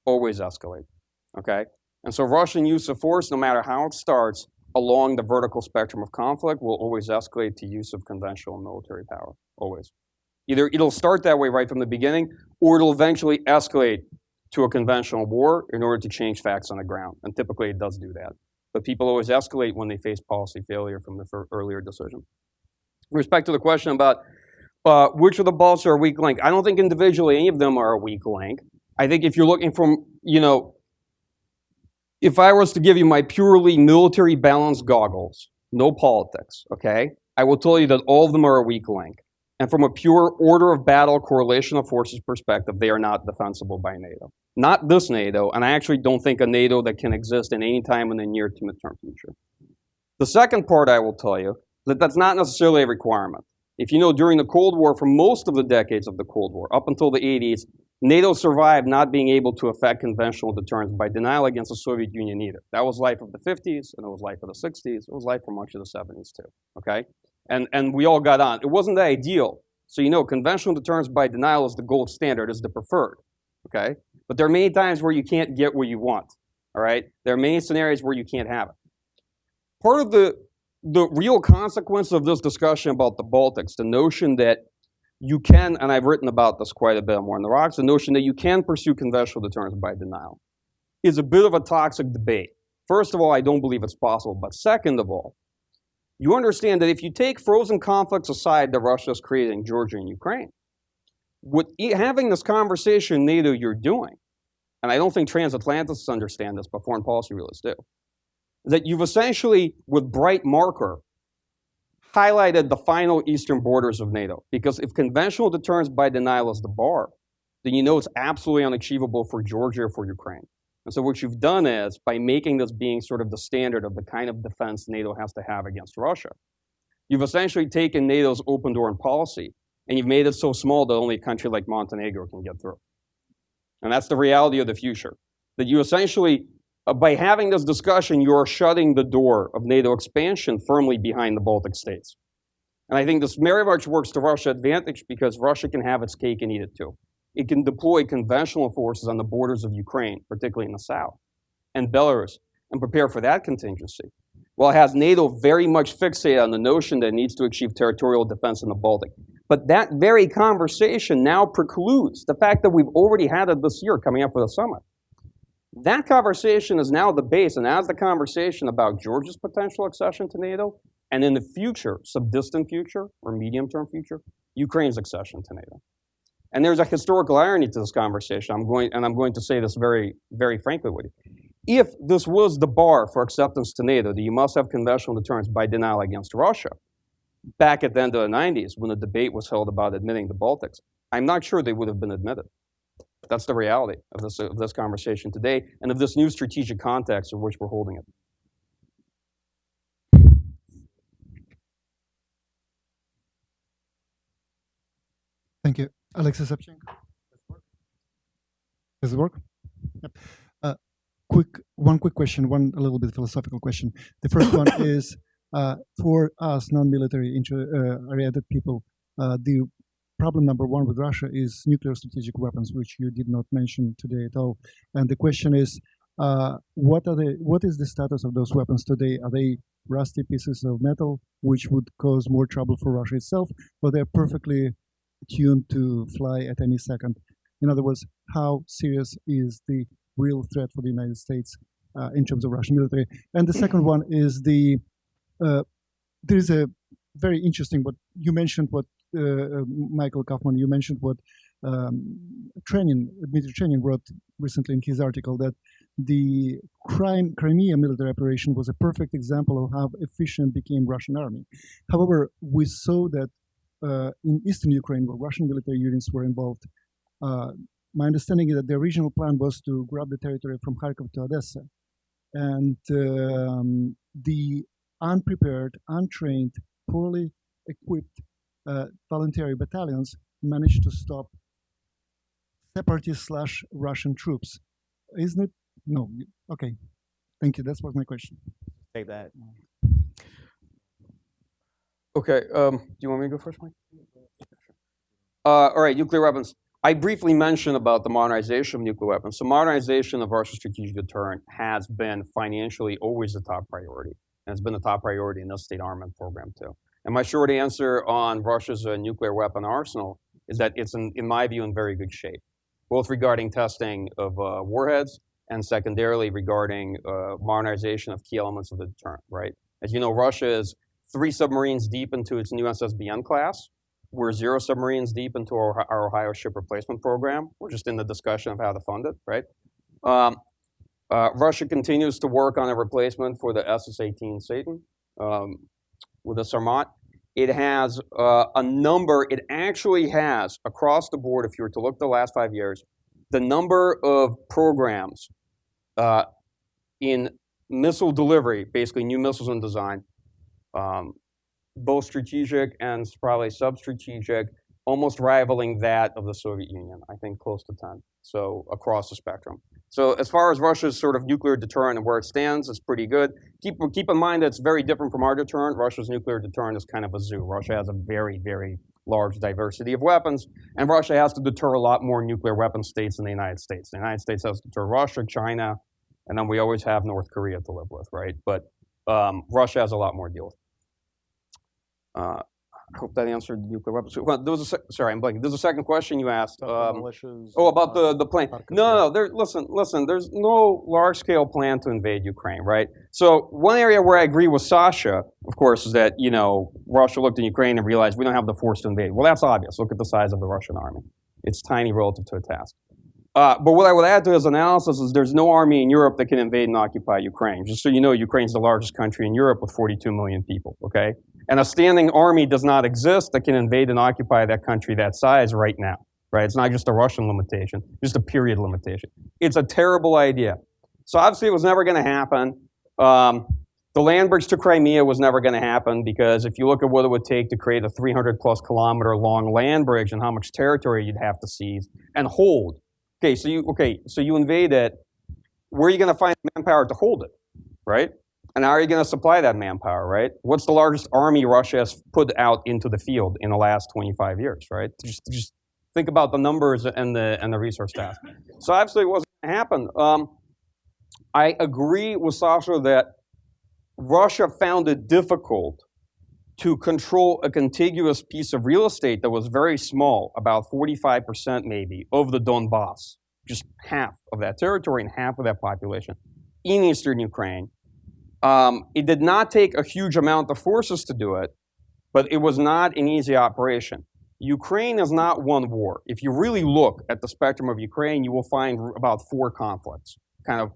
Always escalate, okay? And so Russian use of force, no matter how it starts, along the vertical spectrum of conflict, will always escalate to use of conventional military power, always. Either it'll start that way right from the beginning, or it'll eventually escalate to a conventional war in order to change facts on the ground. And typically it does do that. But people always escalate when they face policy failure from the earlier decision. With respect to the question about which of the bolts are a weak link, I don't think individually any of them are a weak link. I think if you're looking from, if I was to give you my purely military balanced goggles, no politics, okay, I will tell you that all of them are a weak link. And from a pure order of battle correlation of forces perspective, they are not defensible by NATO. Not this NATO, and I actually don't think a NATO that can exist in any time in the near to midterm future. The second part I will tell you, that's not necessarily a requirement. If you know, during the Cold War, for most of the decades of the Cold War, up until the 80s, NATO survived not being able to effect conventional deterrence by denial against the Soviet Union either. That was life of the 50s, and it was life of the 60s. It was life for much of the 70s too, okay? And we all got on. It wasn't that ideal. So conventional deterrence by denial is the gold standard, is the preferred, okay? But there are many times where you can't get what you want, all right? There are many scenarios where you can't have it. Part of the real consequence of this discussion about the Baltics, the notion that you can, and I've written about this quite a bit more in the Rocks, the notion that you can pursue conventional deterrence by denial is a bit of a toxic debate. First of all, I don't believe it's possible, but second of all, you understand that if you take frozen conflicts aside that Russia's created in Georgia and Ukraine, with having this conversation in NATO you're doing, and I don't think transatlanticists understand this, but foreign policy realists do, that you've essentially, with bright marker, highlighted the final eastern borders of NATO. Because if conventional deterrence by denial is the bar, then it's absolutely unachievable for Georgia or for Ukraine. And so what you've done is, by making this being sort of the standard of the kind of defense NATO has to have against Russia, you've essentially taken NATO's open door policy and you've made it so small that only a country like Montenegro can get through. And that's the reality of the future. That you essentially, by having this discussion, you are shutting the door of NATO expansion firmly behind the Baltic states. And I think this very much works to Russia's advantage because Russia can have its cake and eat it too. It can deploy conventional forces on the borders of Ukraine, particularly in the south, and Belarus, and prepare for that contingency. While it has NATO very much fixated on the notion that it needs to achieve territorial defense in the Baltic. But that very conversation now precludes the fact that we've already had it this year coming up for the summit. That conversation is now the base, and as the conversation about Georgia's potential accession to NATO, and in the future, subdistant future or medium-term future, Ukraine's accession to NATO. And there's a historical irony to this conversation. I'm going to say this very, very frankly with you. If this was the bar for acceptance to NATO, that you must have conventional deterrence by denial against Russia, back at the end of the 90s when the debate was held about admitting the Baltics, I'm not sure they would have been admitted. That's the reality of this conversation today and of this new strategic context in which we're holding it. Thank you. Alexis Sapchenko. Does it work? Yep. One quick question, one a little bit philosophical question. The first one is, for us non-military oriented people, the problem number one with Russia is nuclear strategic weapons, which you did not mention today at all. And the question is, what is the status of those weapons today? Are they rusty pieces of metal, which would cause more trouble for Russia itself, or they're perfectly tuned to fly at any second? In other words, how serious is the real threat for the United States in terms of Russian military? And the second one is there is a very interesting, what you mentioned, what Michael Kofman, you mentioned what Dmitry Trenin wrote recently in his article, that the Crimea military operation was a perfect example of how efficient became Russian army. However, we saw that in eastern Ukraine, where Russian military units were involved, my understanding is that the original plan was to grab the territory from Kharkov to Odessa. And the unprepared, untrained, poorly equipped voluntary battalions managed to stop separatist/Russian troops. Isn't it? No. Okay. Thank you. That was my question. Take that. Okay. Do you want me to go first, Mike? All right. Nuclear weapons. I briefly mentioned about the modernization of nuclear weapons. So modernization of Russia's strategic deterrent has been financially always a top priority. And it's been a top priority in the state armament program too. And my short answer on Russia's nuclear weapon arsenal is that it's, in my view, in very good shape, both regarding testing of warheads and secondarily regarding modernization of key elements of the deterrent, right? As you know, Russia is 3 submarines deep into its new SSBN class. We're 0 submarines deep into our Ohio ship replacement program. We're just in the discussion of how to fund it, right? Russia continues to work on a replacement for the SS-18 Satan with the Sarmat. It has a number, it actually has across the board, if you were to look the last 5 years, the number of programs in missile delivery, basically new missiles in design, both strategic and probably sub-strategic, almost rivaling that of the Soviet Union, I think close to 10, so across the spectrum. So as far as Russia's sort of nuclear deterrent and where it stands, it's pretty good. Keep in mind that it's very different from our deterrent. Russia's nuclear deterrent is kind of a zoo. Russia has a very, very large diversity of weapons, and Russia has to deter a lot more nuclear weapon states than the United States. The United States has to deter Russia, China, and then we always have North Korea to live with, right? But Russia has a lot more to deal with. I hope that answered nuclear weapons. Well, there was sorry, I'm blanking. There's a second question you asked. About the plan. No. Listen. There's no large-scale plan to invade Ukraine, right? So one area where I agree with Sasha, of course, is that Russia looked at Ukraine and realized we don't have the force to invade. Well, that's obvious. Look at the size of the Russian army. It's tiny relative to a task. But what I would add to his analysis is there's no army in Europe that can invade and occupy Ukraine. Just so you know, Ukraine's the largest country in Europe with 42 million people, okay? And a standing army does not exist that can invade and occupy that country that size right now, right? It's not just a Russian limitation, just a period limitation. It's a terrible idea. So obviously it was never going to happen. The land bridge to Crimea was never going to happen because if you look at what it would take to create a 300 plus kilometer long land bridge and how much territory you'd have to seize and hold. So you invade it. Where are you going to find manpower to hold it, right? And how are you going to supply that manpower, right? What's the largest army Russia has put out into the field in the last 25 years, right? Just think about the numbers and the resource task. So obviously it wasn't going to happen. I agree with Sasha that Russia found it difficult to control a contiguous piece of real estate that was very small, about 45% maybe, of the Donbass, just half of that territory and half of that population in eastern Ukraine. It did not take a huge amount of forces to do it, but it was not an easy operation. Ukraine is not one war. If you really look at the spectrum of Ukraine, you will find about 4 conflicts, kind of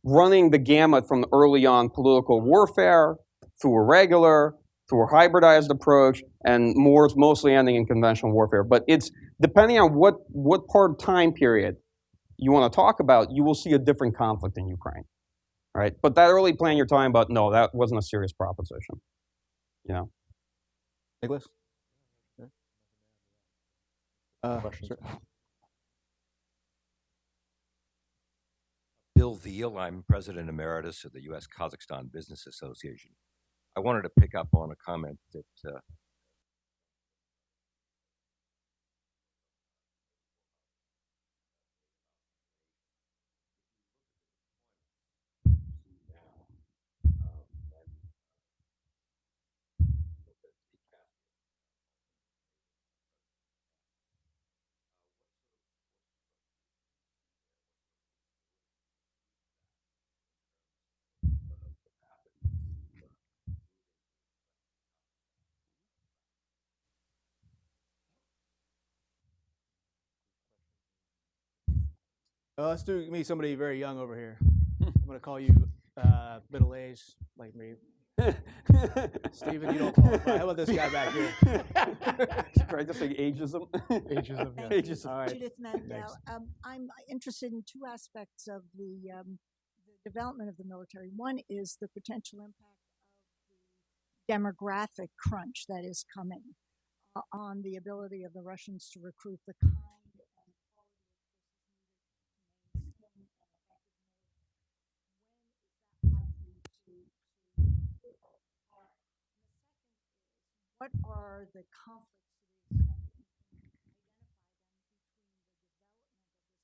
running the gamut from the early on political warfare through irregular, through a hybridized approach, and mostly ending in conventional warfare. But it's depending on what part of time period you want to talk about, you will see a different conflict in Ukraine, right? But that early plan you're talking about, no, that wasn't a serious proposition, you know. Nicholas? Sure. Bill Veal, I'm President Emeritus of the US Kazakhstan Business Association. I wanted to pick up on a comment that Let's do me somebody very young over here. I'm going to call you middle-aged, like me. Stephen, you don't qualify. How about this guy back here? Try to say ageism. Ageism, yeah. Ageism. All right. Judith Mandel. I'm interested in 2 aspects of the development of the military. One is the potential impact of the demographic crunch that is coming on the ability of the Russians to recruit the kind and quality of forces needed to maintain an effective military. When is that likely to start? And the second is, what are the conflicts to the extent that you can identify them between the development of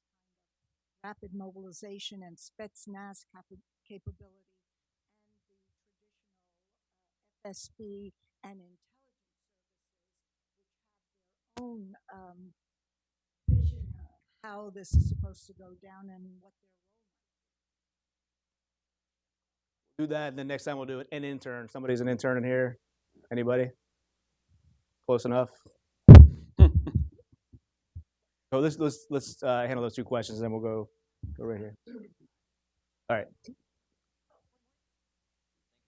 this kind of rapid mobilization and Spetsnaz capability and the traditional FSB and intelligence services, which have their own vision of how this is supposed to go down and what their role might be? Do that, and then next time we'll do an intern. Somebody's an intern in here. Anybody? Close enough? So let's handle those 2 questions, and then we'll go right here. All right.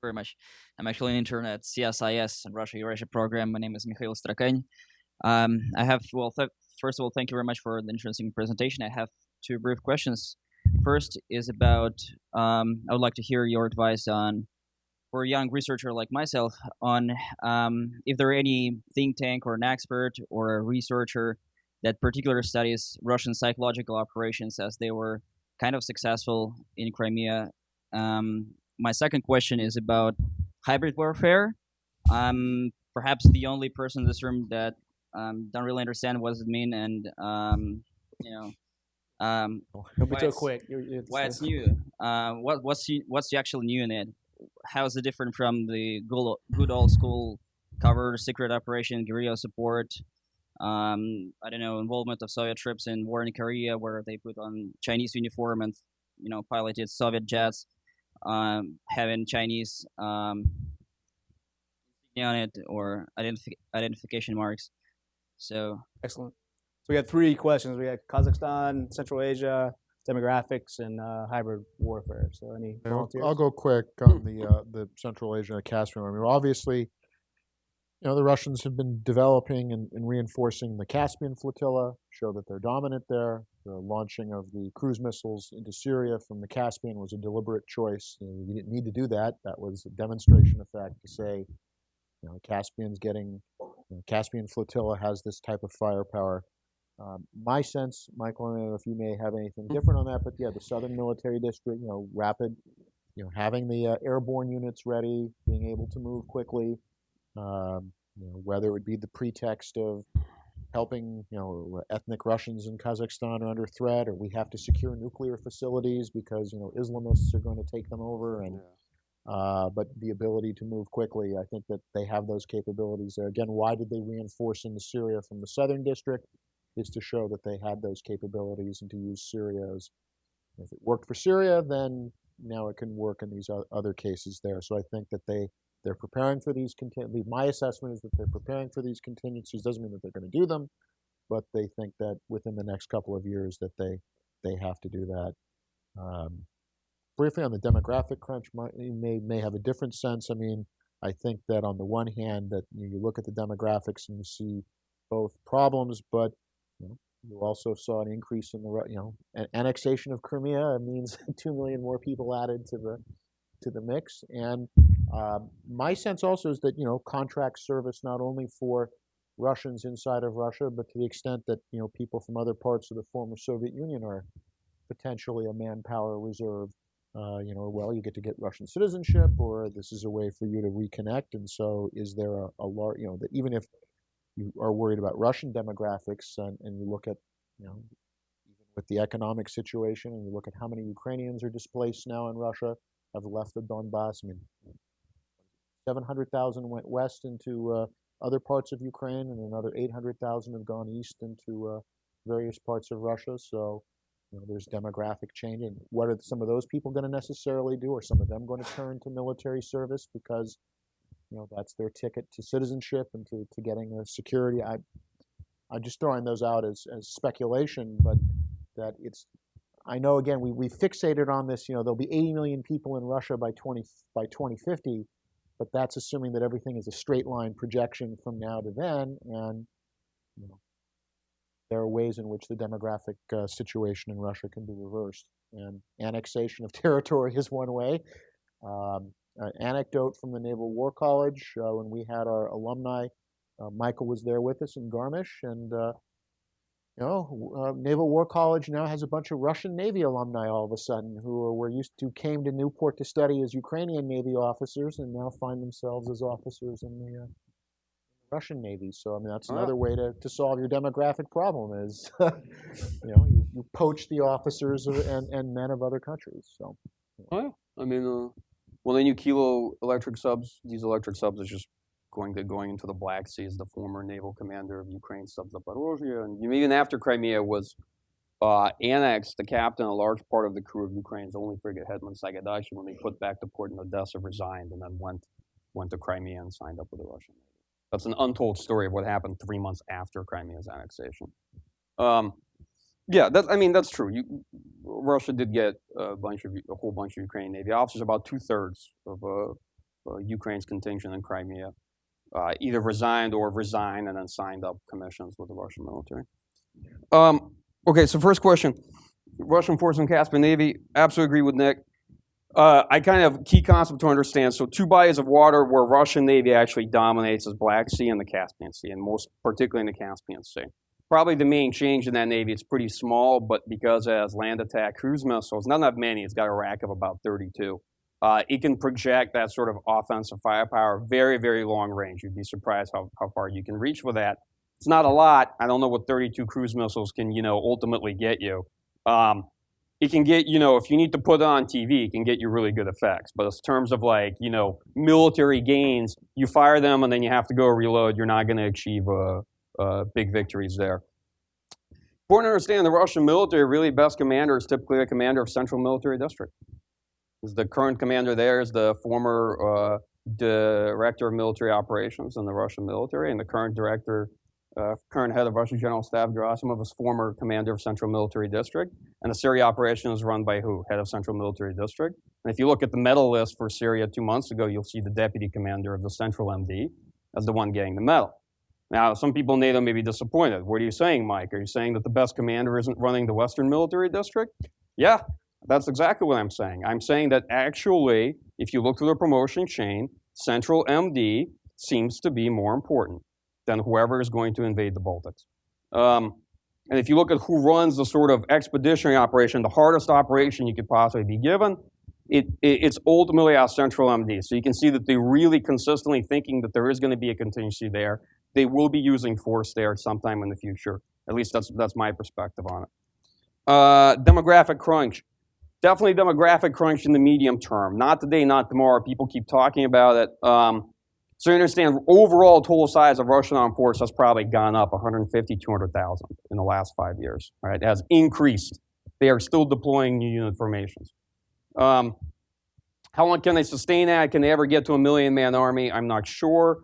Very much. I'm actually an intern at CSIS and Russia Eurasia program. My name is Mikhail Strakany. I have, first of all, thank you very much for the interesting presentation. I have 2 brief questions. First is about, I would like to hear your advice on, for a young researcher like myself, on if there are any think tank or an expert or a researcher that particularly studies Russian psychological operations as they were kind of successful in Crimea. My second question is about hybrid warfare. I'm perhaps the only person in this room that don't really understand what does it mean, and Don't be too quick. why it's new. What's actually new in it? How is it different from the good old school cover secret operation, guerrilla support? I don't know, involvement of Soviet troops in war in Korea, where they put on Chinese uniform and piloted Soviet jets, having Chinese on it or identification marks. So Excellent. So we got 3 questions. We got Kazakhstan, Central Asia, demographics, and hybrid warfare. So any volunteers? I'll go quick on the Central Asia and Caspian. I mean, obviously, The Russians have been developing and reinforcing the Caspian flotilla, show that they're dominant there. The launching of the cruise missiles into Syria from the Caspian was a deliberate choice. We didn't need to do that. That was a demonstration effect to say, Caspian flotilla has this type of firepower. My sense, Michael, I don't know if you may have anything different on that, but yeah, the Southern Military District, rapid, having the airborne units ready, being able to move quickly, whether it would be the pretext of helping, ethnic Russians in Kazakhstan are under threat, or we have to secure nuclear facilities because, Islamists are going to take them over, and but the ability to move quickly, I think that they have those capabilities there. Again, why did they reinforce into Syria from the Southern District? Is to show that they had those capabilities and to use Syria as, if it worked for Syria, then now it can work in these other cases there. So I think that they're preparing for these my assessment is that they're preparing for these contingencies. Doesn't mean that they're going to do them, but they think that within the next couple of years that they have to do that. Briefly on the demographic crunch, you may have a different sense. I mean, I think that on the one hand that you look at the demographics and you see both problems, but you also saw an increase in an annexation of Crimea. It means 2 million more people added to the mix. And my sense also is that contract service not only for Russians inside of Russia, but to the extent that people from other parts of the former Soviet Union are potentially a manpower reserve. You get to get Russian citizenship, or this is a way for you to reconnect. And so, is there a large, that even if you are worried about Russian demographics, and you look at, even with the economic situation, and you look at how many Ukrainians are displaced now in Russia, have left the Donbass. I mean, 700,000 went west into other parts of Ukraine, and another 800,000 have gone east into various parts of Russia. So, there's demographic change. And what are some of those people going to necessarily do? Are some of them going to turn to military service because that's their ticket to citizenship and to getting a security? I'm just throwing those out as speculation, but that I know, again, we fixated on this, there'll be 80 million people in Russia by 2050, but that's assuming that everything is a straight line projection from now to then. And, there are ways in which the demographic situation in Russia can be reversed. And annexation of territory is one way. An anecdote from the Naval War College, when we had our alumni, Michael was there with us in Garmisch, and Naval War College now has a bunch of Russian Navy alumni all of a sudden who came to Newport to study as Ukrainian Navy officers and now find themselves as officers in the Russian Navy. So I mean, that's another way to solve your demographic problem is, you poach the officers and men of other countries. So. I mean, well, the new Kilo electric subs, these electric subs are just going into the Black Sea as the former naval commander of Ukraine subs up Russia. And even after Crimea was annexed, the captain, a large part of the crew of Ukraine's only frigate Hetman Sagaidachi, when they put back to port in Odessa, resigned and then went to Crimea and signed up with the Russian Navy. That's an untold story of what happened 3 months after Crimea's annexation. That's true. Russia did get a whole bunch of Ukrainian Navy officers. About 2/3 of Ukraine's contingent in Crimea either resigned and then signed up commissions with the Russian military. Okay, so first question: Russian force in Caspian Navy. Absolutely agree with Nick. Key concept to understand. So 2 bodies of water where Russian Navy actually dominates is Black Sea and the Caspian Sea, and most particularly in the Caspian Sea. Probably the main change in that Navy, it's pretty small, but because it has land attack cruise missiles, not that many, it's got a rack of about 32. It can project that sort of offensive firepower, very, very long range. You'd be surprised how far you can reach with that. It's not a lot. I don't know what 32 cruise missiles can, ultimately get you. It can get, if you need to put it on TV, it can get you really good effects. But in terms of military gains, you fire them and then you have to go reload. You're not going to achieve big victories there. Important to understand, the Russian military, really best commander is typically the commander of Central Military District. The current commander there is the former director of military operations in the Russian military, and the current current head of Russian General Staff, Gerasimov, is former commander of Central Military District. And the Syria operation is run by who? Head of Central Military District. And if you look at the medal list for Syria 2 months ago, you'll see the deputy commander of the Central MD. as the one getting the medal. Now, some people in NATO may be disappointed. What are you saying, Mike? Are you saying that the best commander isn't running the Western Military District? Yeah, that's exactly what I'm saying. I'm saying that actually, if you look through the promotion chain, Central MD seems to be more important than whoever is going to invade the Baltics. And if you look at who runs the sort of expeditionary operation, the hardest operation you could possibly be given, it's ultimately our Central MD. So you can see that they're really consistently thinking that there is going to be a contingency there. They will be using force there sometime in the future. At least that's my perspective on it. Demographic crunch. Definitely demographic crunch in the medium term. Not today, not tomorrow. People keep talking about it. So you understand, overall total size of Russian armed force has probably gone up 150, 200,000 in the last 5 years. Right? It has increased. They are still deploying new unit formations. How long can they sustain that? Can they ever get to a 1 million-man army? I'm not sure.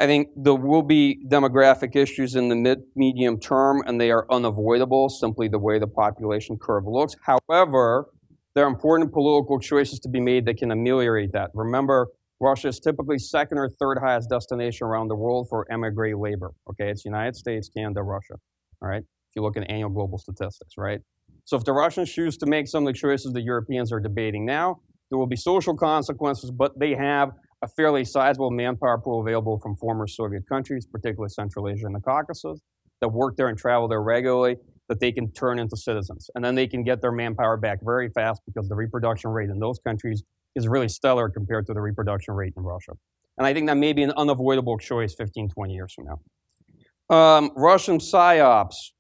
I think there will be demographic issues in the medium term, and they are unavoidable, simply the way the population curve looks. However, there are important political choices to be made that can ameliorate that. Remember, Russia is typically second or third highest destination around the world for emigre labor. Okay, it's United States, Canada, Russia. All right, if you look at annual global statistics, right? So if the Russians choose to make some of the choices the Europeans are debating now, there will be social consequences, but they have a fairly sizable manpower pool available from former Soviet countries, particularly Central Asia and the Caucasus, that work there and travel there regularly, that they can turn into citizens. And then they can get their manpower back very fast because the reproduction rate in those countries is really stellar compared to the reproduction rate in Russia. And I think that may be an unavoidable choice 15, 20 years from now. Russian PSYOPs.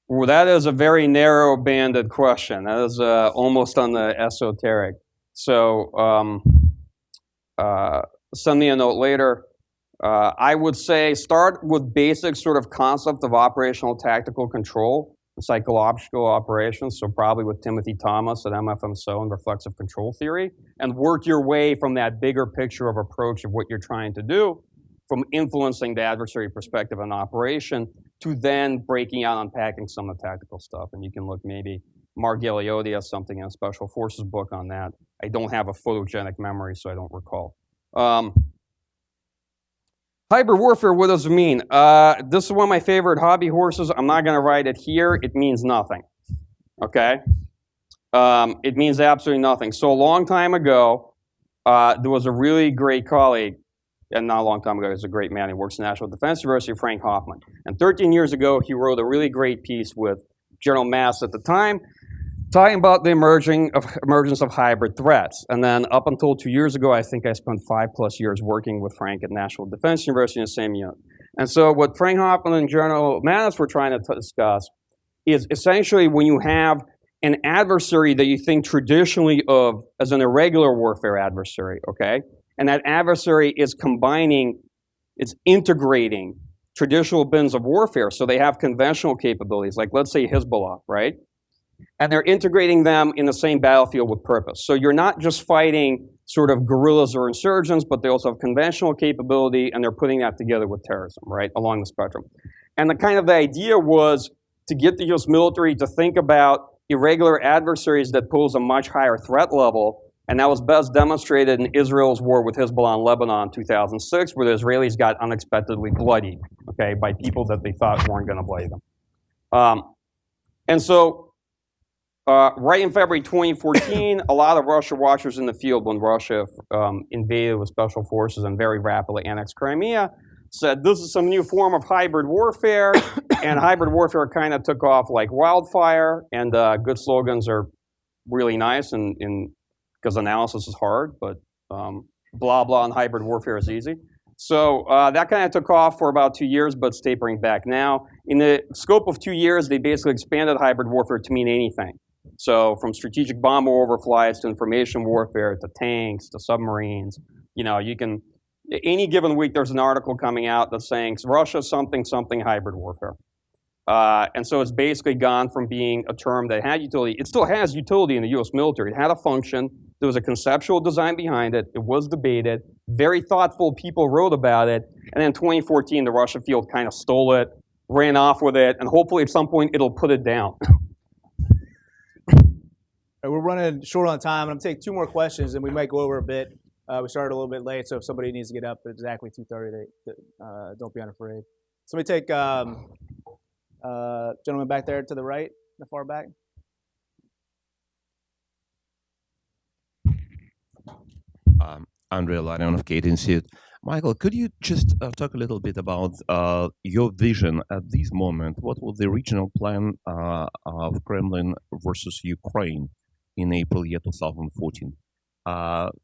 Well, that is a very narrow-banded question. That is almost on the esoteric. So send me a note later. I would say start with basic sort of concept of operational tactical control, psychological operations, so probably with Timothy Thomas at MFMSO and reflexive control theory, and work your way from that bigger picture of approach of what you're trying to do, from influencing the adversary perspective and operation, to then breaking out, unpacking some of the tactical stuff. And you can look, maybe Mark Galeotti has something in a Special Forces book on that. I don't have a photogenic memory, so I don't recall. Hybrid warfare, what does it mean? This is one of my favorite hobby horses. I'm not going to write it here. It means nothing. Okay? It means absolutely nothing. So a long time ago, there was a really great colleague, and not a long time ago, he was a great man. He works at the National Defense University, Frank Hoffman. And 13 years ago, he wrote a really great piece with General Mass at the time, talking about the emergence of hybrid threats. And then up until 2 years ago, I think I spent 5+ years working with Frank at National Defense University in the same unit. And so what Frank Hoffman and General Mattis were trying to discuss is essentially when you have an adversary that you think traditionally of as an irregular warfare adversary, okay? And that adversary is combining, it's integrating traditional bins of warfare. So they have conventional capabilities, like let's say Hezbollah, right? And they're integrating them in the same battlefield with purpose. So you're not just fighting sort of guerrillas or insurgents, but they also have conventional capability, and they're putting that together with terrorism, right, along the spectrum. And the idea was to get the US military to think about irregular adversaries that pose a much higher threat level, and that was best demonstrated in Israel's war with Hezbollah in Lebanon in 2006, where the Israelis got unexpectedly bloodied, okay, by people that they thought weren't going to bloody them. And so right in February 2014, a lot of Russia watchers in the field when Russia invaded with special forces and very rapidly annexed Crimea said this is some new form of hybrid warfare, and hybrid warfare kind of took off like wildfire, and good slogans are really nice because analysis is hard, but blah blah on hybrid warfare is easy. So that kind of took off for about 2 years, but it's tapering back now. In the scope of 2 years, they basically expanded hybrid warfare to mean anything. So from strategic bomber overflights to information warfare to tanks to submarines, you can, any given week there's an article coming out that's saying Russia something hybrid warfare. And so it's basically gone from being a term that had utility. It still has utility in the US military. It had a function. There was a conceptual design behind it. It was debated. Very thoughtful people wrote about it. And then in 2014, the Russia field kind of stole it, ran off with it, and hopefully at some point it'll put it down. We're running short on time. I'm going to take 2 more questions, and we might go over a bit. We started a little bit late, so if somebody needs to get up at exactly 2:30, don't be unafraid. Somebody take gentleman back there to the right, the far back. Andrea Larion of Kate Institute. Michael, could you just talk a little bit about your vision at this moment? What was the regional plan of Kremlin versus Ukraine in April year 2014?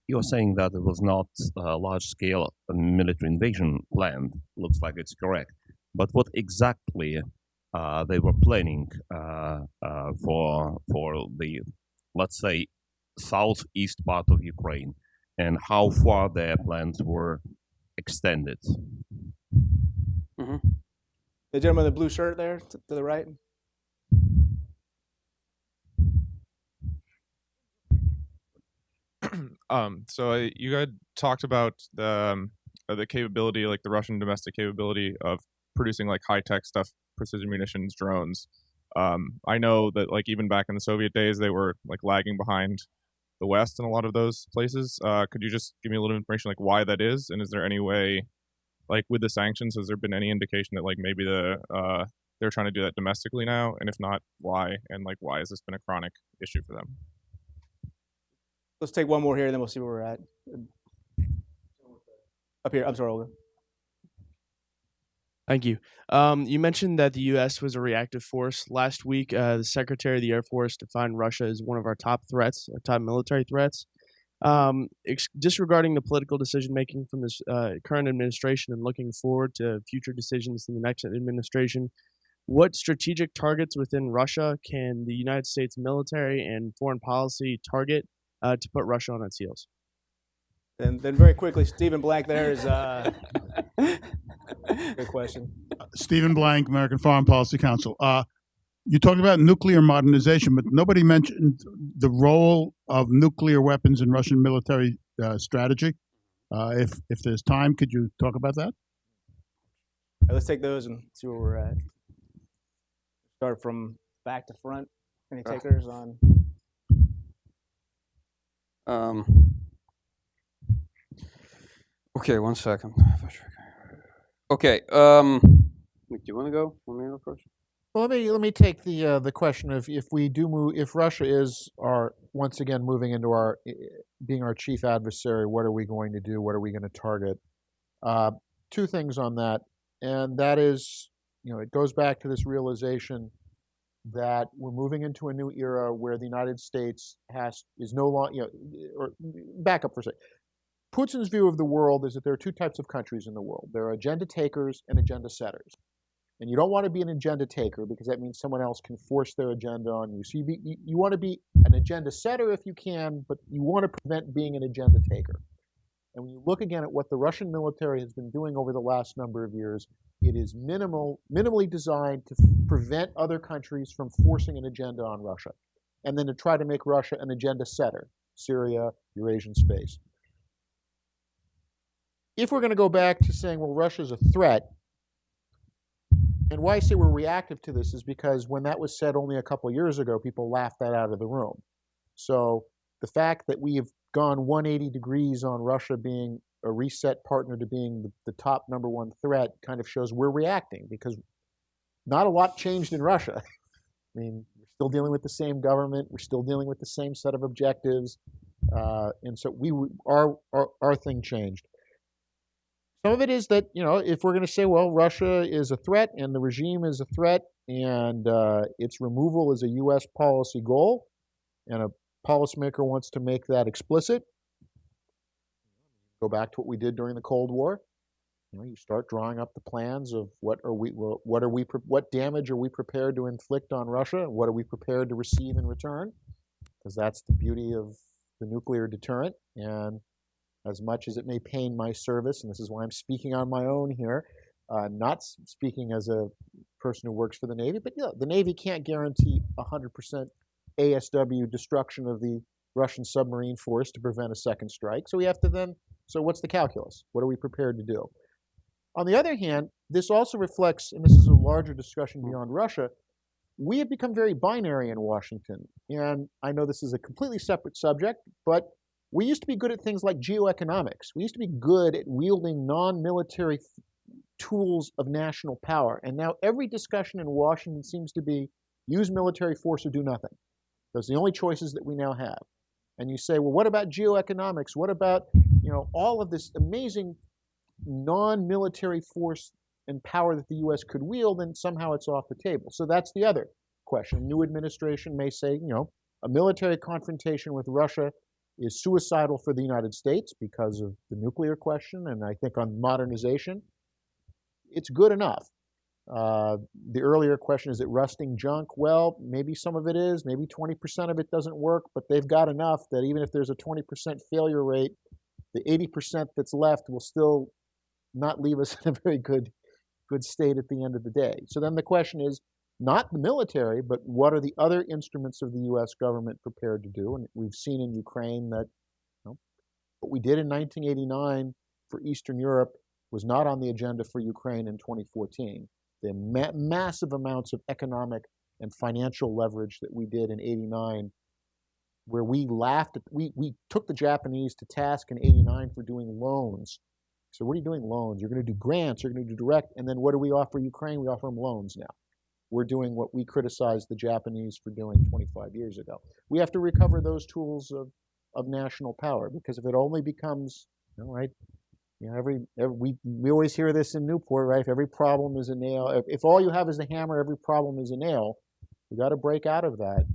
You're saying that it was not a large-scale military invasion planned. Looks like it's correct. But what exactly they were planning for the, let's say, southeast part of Ukraine, and how far their plans were extended? Mm-hmm. The gentleman in the blue shirt there to the right. So you guys talked about the capability, like the Russian domestic capability of producing like high-tech stuff, precision munitions, drones. I know that like even back in the Soviet days, they were like lagging behind the West in a lot of those places. Could you just give me a little information like why that is, and is there any way, like with the sanctions, has there been any indication that like maybe they're trying to do that domestically now, and if not, why, and like why has this been a chronic issue for them? Let's take one more here, and then we'll see where we're at. Up here, I'm sorry, Olga. Thank you. You mentioned that the U.S. was a reactive force. Last week, the Secretary of the Air Force defined Russia as one of our top threats, our top military threats. Disregarding the political decision-making from this current administration and looking forward to future decisions in the next administration, what strategic targets within Russia can the United States military and foreign policy target to put Russia on its heels? And then very quickly, Stephen Blank there is good question. Stephen Blank, American Foreign Policy Council. You talked about nuclear modernization, but nobody mentioned the role of nuclear weapons in Russian military strategy. If there's time, could you talk about that? Let's take those and see where we're at. Start from back to front. Any takers on? Okay, 1 second. Okay, do you want to go? Want me to go first? Well, let me take the question of if we do move, if Russia is once again moving into being our chief adversary, what are we going to do? What are we going to target? Two things on that, and that is, it goes back to this realization that we're moving into a new era where the United States is no longer, or back up for a second. Putin's view of the world is that there are two types of countries in the world. There are agenda takers and agenda setters. And you don't want to be an agenda taker because that means someone else can force their agenda on you. So you want to be an agenda setter if you can, but you want to prevent being an agenda taker. And when you look again at what the Russian military has been doing over the last number of years, it is minimally designed to prevent other countries from forcing an agenda on Russia, and then to try to make Russia an agenda setter, Syria, Eurasian space. If we're going to go back to saying, well, Russia's a threat, and why I say we're reactive to this is because when that was said only a couple of years ago, people laughed that out of the room. So the fact that we have gone 180 degrees on Russia being a reset partner to being the top #1 threat kind of shows we're reacting, because not a lot changed in Russia. I mean, we're still dealing with the same government. We're still dealing with the same set of objectives. And so our thing changed. Some of it is that, if we're going to say, well, Russia is a threat and the regime is a threat and its removal is a U.S. policy goal, and a policymaker wants to make that explicit, go back to what we did during the Cold War. You start drawing up the plans of what damage are we prepared to inflict on Russia? What are we prepared to receive in return? Because that's the beauty of the nuclear deterrent. And as much as it may pain my service, and this is why I'm speaking on my own here, not speaking as a person who works for the Navy, but the Navy can't guarantee 100% ASW destruction of the Russian submarine force to prevent a second strike. So we have to so what's the calculus? What are we prepared to do? On the other hand, this also reflects, and this is a larger discussion beyond Russia, we have become very binary in Washington. And I know this is a completely separate subject, but we used to be good at things like geoeconomics. We used to be good at wielding non-military tools of national power. And now every discussion in Washington seems to be use military force or do nothing. Those are the only choices that we now have. And you say, well, what about geoeconomics? What about, all of this amazing non-military force and power that the U.S. could wield, and somehow it's off the table. So that's the other question. New administration may say, a military confrontation with Russia is suicidal for the United States because of the nuclear question, and I think on modernization, it's good enough. The earlier question, is it rusting junk? Well, maybe some of it is, maybe 20% of it doesn't work, but they've got enough that even if there's a 20% failure rate, the 80% that's left will still not leave us in a very good state at the end of the day. So then the question is not the military, but what are the other instruments of the U.S. government prepared to do? And we've seen in Ukraine that what we did in 1989 for Eastern Europe was not on the agenda for Ukraine in 2014. The massive amounts of economic and financial leverage that we did in 89, where we took the Japanese to task in 89 for doing loans. So what are you doing loans? You're going to do grants, you're going to do direct, and then what do we offer Ukraine? We offer them loans now. We're doing what we criticized the Japanese for doing 25 years ago. We have to recover those tools of national power, because if it only becomes, right, we always hear this in Newport, right? If every problem is a nail, if all you have is a hammer, every problem is a nail, we got to break out of that,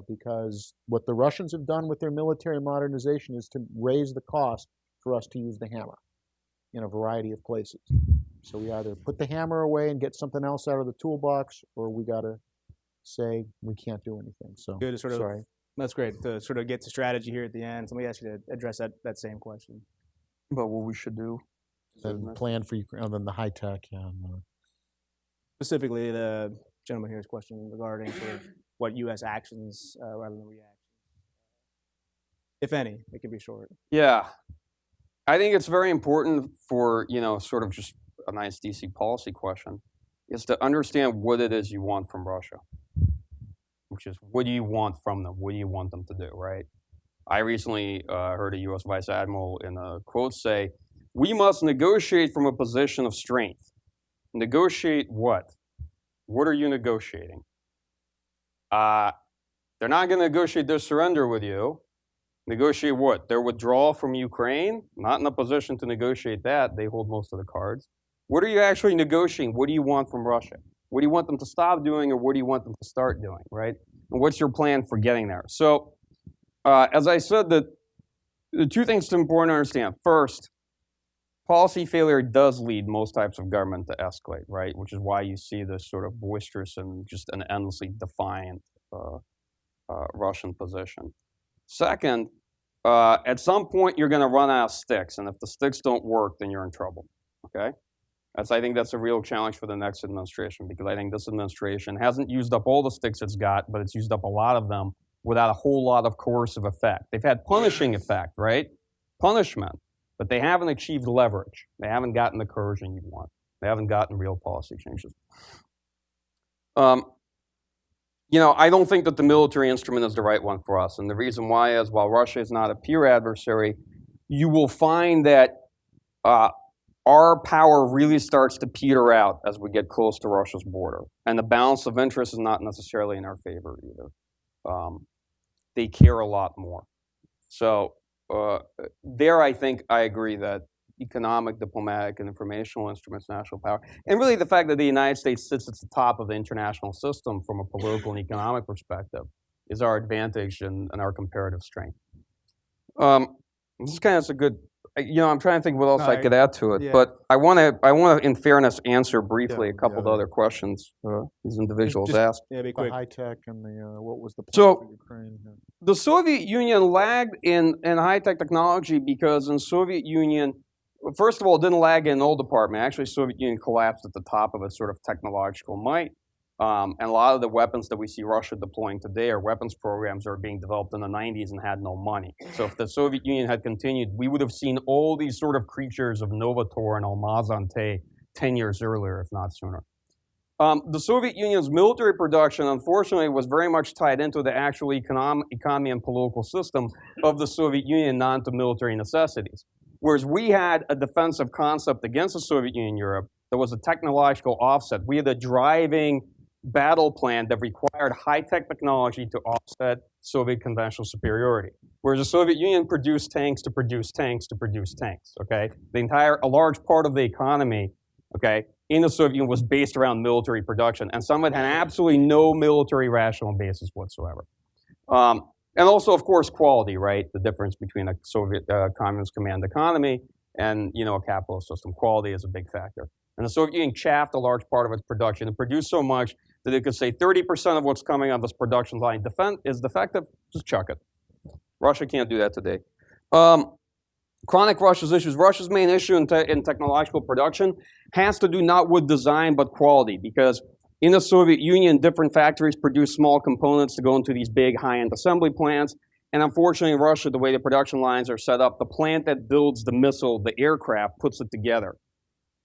because what the Russians have done with their military modernization is to raise the cost for us to use the hammer in a variety of places. So we either put the hammer away and get something else out of the toolbox, or we got to say we can't do anything. So good to sort of, sorry. That's great to sort of get to strategy here at the end. So let me ask you to address that same question. About what we should do. And plan for Ukraine, and then the high tech, Specifically, the gentleman here's question regarding sort of what U.S. actions rather than reactions, if any. It can be short. Yeah. I think it's very important for, sort of just a nice DC policy question, is to understand what it is you want from Russia, which is what do you want from them? What do you want them to do, right? I recently heard a U.S. Vice Admiral in a quote say, we must negotiate from a position of strength. Negotiate what? What are you negotiating? They're not going to negotiate their surrender with you. Negotiate what? Their withdrawal from Ukraine? Not in a position to negotiate that. They hold most of the cards. What are you actually negotiating? What do you want from Russia? What do you want them to stop doing, or what do you want them to start doing, right? And what's your plan for getting there? So, as I said, the two things it's important to understand. First, policy failure does lead most types of government to escalate, right? Which is why you see this sort of boisterous and just an endlessly defiant Russian position. Second, at some point you're going to run out of sticks, and if the sticks don't work, then you're in trouble, okay? I think that's a real challenge for the next administration, because I think this administration hasn't used up all the sticks it's got, but it's used up a lot of them without a whole lot of coercive effect. They've had punishing effect, right? Punishment, but they haven't achieved leverage. They haven't gotten the coercion you want. They haven't gotten real policy changes. I don't think that the military instrument is the right one for us. And the reason why is, while Russia is not a peer adversary, you will find that our power really starts to peter out as we get close to Russia's border. And the balance of interest is not necessarily in our favor either. They care a lot more. So there, I think I agree that economic, diplomatic, and informational instruments, national power, and really the fact that the United States sits at the top of the international system from a political and economic perspective is our advantage and our comparative strength. This is kind of a good, I'm trying to think what else I could add to it, but I want to, in fairness, answer briefly a couple of other questions these individuals asked. Yeah, be quick. The high tech and the what was the plan for Ukraine? Yeah. The Soviet Union lagged in high tech technology because in Soviet Union, first of all, it didn't lag in all departments. Actually, Soviet Union collapsed at the top of its sort of technological might. And a lot of the weapons that we see Russia deploying today are weapons programs that are being developed in the 90s and had no money. So if the Soviet Union had continued, we would have seen all these sort of creatures of Novator and Almaz-Antey 10 years earlier, if not sooner. The Soviet Union's military production, unfortunately, was very much tied into the actual economy and political system of the Soviet Union, not into military necessities. Whereas we had a defensive concept against the Soviet Union in Europe that was a technological offset. We had a driving battle plan that required high-tech technology to offset Soviet conventional superiority. Whereas the Soviet Union produced tanks to produce tanks to produce tanks, okay? A large part of the economy, okay, in the Soviet Union was based around military production, and some of it had absolutely no military rational basis whatsoever. And also, of course, quality, right? The difference between a Soviet communist command economy and, a capitalist system. Quality is a big factor. And the Soviet Union chaffed a large part of its production and produced so much that it could say 30% of what's coming on this production line is defective, just chuck it. Russia can't do that today. Chronic Russia's issues. Russia's main issue in technological production has to do not with design, but quality, because in the Soviet Union, different factories produce small components to go into these big high-end assembly plants. And unfortunately, in Russia, the way the production lines are set up, the plant that builds the missile, the aircraft, puts it together,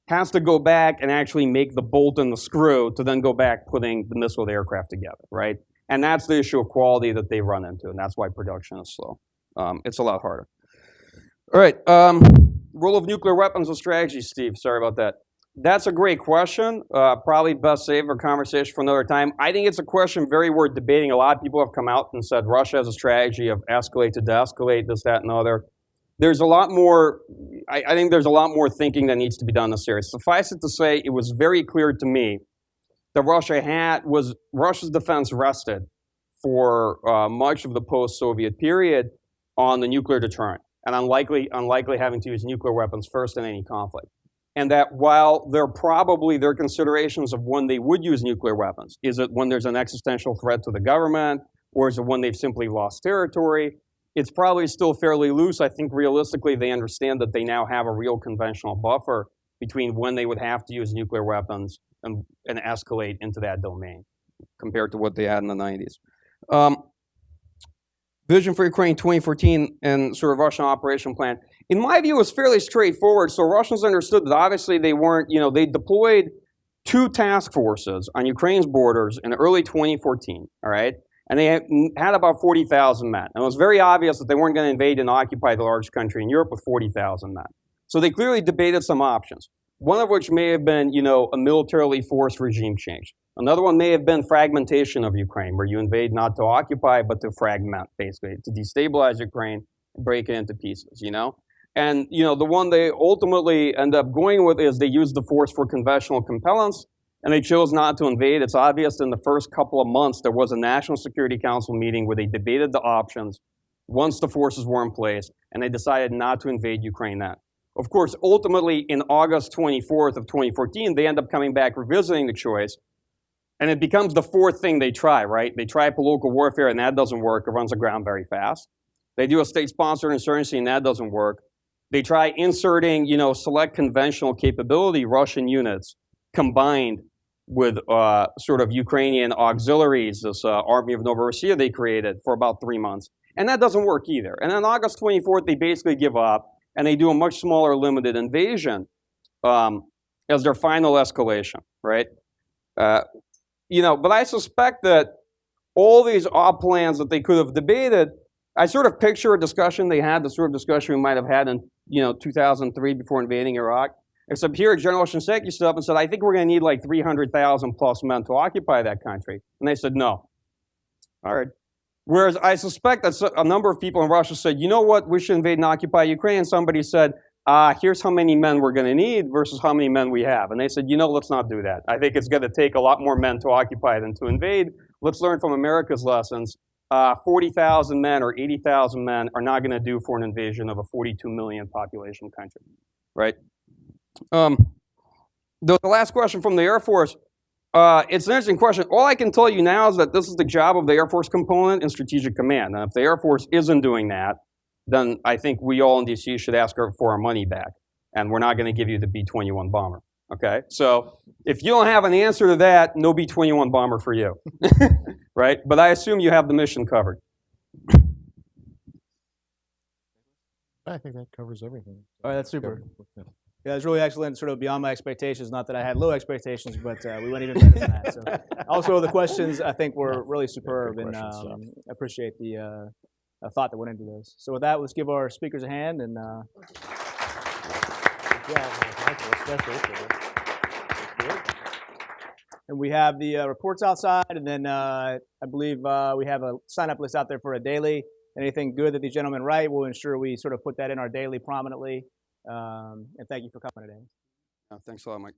has to go back and actually make the bolt and the screw to then go back putting the missile and the aircraft together, right? And that's the issue of quality that they run into, and that's why production is slow. It's a lot harder. All right, role of nuclear weapons and strategy, Steve. Sorry about that. That's a great question. Probably best save for conversation for another time. I think it's a question very worth debating. A lot of people have come out and said Russia has a strategy of escalate to de-escalate, this, that, and the other. There's a lot more, I think there's a lot more thinking that needs to be done in this area. Suffice it to say, it was very clear to me that Russia's defense rested for much of the post-Soviet period on the nuclear deterrent, and unlikely having to use nuclear weapons first in any conflict. And that while their considerations of when they would use nuclear weapons, is it when there's an existential threat to the government, or is it when they've simply lost territory? It's probably still fairly loose. I think realistically they understand that they now have a real conventional buffer between when they would have to use nuclear weapons and escalate into that domain compared to what they had in the 90s. Vision for Ukraine 2014 and sort of Russian operation plan. In my view, it was fairly straightforward. So Russians understood that obviously they weren't, they deployed 2 task forces on Ukraine's borders in early 2014, all right? And they had about 40,000 men. And it was very obvious that they weren't going to invade and occupy the largest country in Europe with 40,000 men. So they clearly debated some options, one of which may have been, a militarily forced regime change. Another one may have been fragmentation of Ukraine, where you invade not to occupy, but to fragment, basically, to destabilize Ukraine and break it into pieces, And, the one they ultimately end up going with is they used the force for conventional compellence, and they chose not to invade. It's obvious in the first couple of months, there was a National Security Council meeting where they debated the options once the forces were in place, and they decided not to invade Ukraine then. Of course, ultimately, in August 24th of 2014, they end up coming back, revisiting the choice, and it becomes the 4th thing they try, right? They try political warfare, and that doesn't work. It runs aground very fast. They do a state-sponsored insurgency, and that doesn't work. They try inserting, select conventional capability Russian units combined with sort of Ukrainian auxiliaries, this army of Novorossiya they created for about 3 months. And that doesn't work either. And on August 24th, they basically give up, and they do a much smaller limited invasion as their final escalation, right? But I suspect that all these op plans that they could have debated, I sort of picture a discussion they had, the sort of discussion we might have had in 2003 before invading Iraq. Except here, General Shinseki stood up and said, I think we're going to need like 300,000 plus men to occupy that country. And they said, no. All right. Whereas I suspect that a number of people in Russia said, you know what, we should invade and occupy Ukraine. And somebody said, here's how many men we're going to need versus how many men we have. And they said, let's not do that. I think it's going to take a lot more men to occupy than to invade. Let's learn from America's lessons. 40,000 men or 80,000 men are not going to do for an invasion of a 42 million population country, right? The last question from the Air Force, it's an interesting question. All I can tell you now is that this is the job of the Air Force component in Strategic Command. And if the Air Force isn't doing that, then I think we all in DC should ask for our money back. And we're not going to give you the B-21 bomber, okay? So if you don't have an answer to that, no B-21 bomber for you, right? But I assume you have the mission covered. I think that covers everything. All right, that's super. Yeah, it was really excellent, sort of beyond my expectations. Not that I had low expectations, but we went even better than that. So, also, the questions I think were really superb, and I appreciate the thought that went into those. So, with that, let's give our speakers a hand. And and we have the reports outside, and then I believe we have a sign-up list out there for a daily. Anything good that these gentlemen write, we'll ensure we sort of put that in our daily prominently. And thank you for coming today. Thanks a lot, Mike.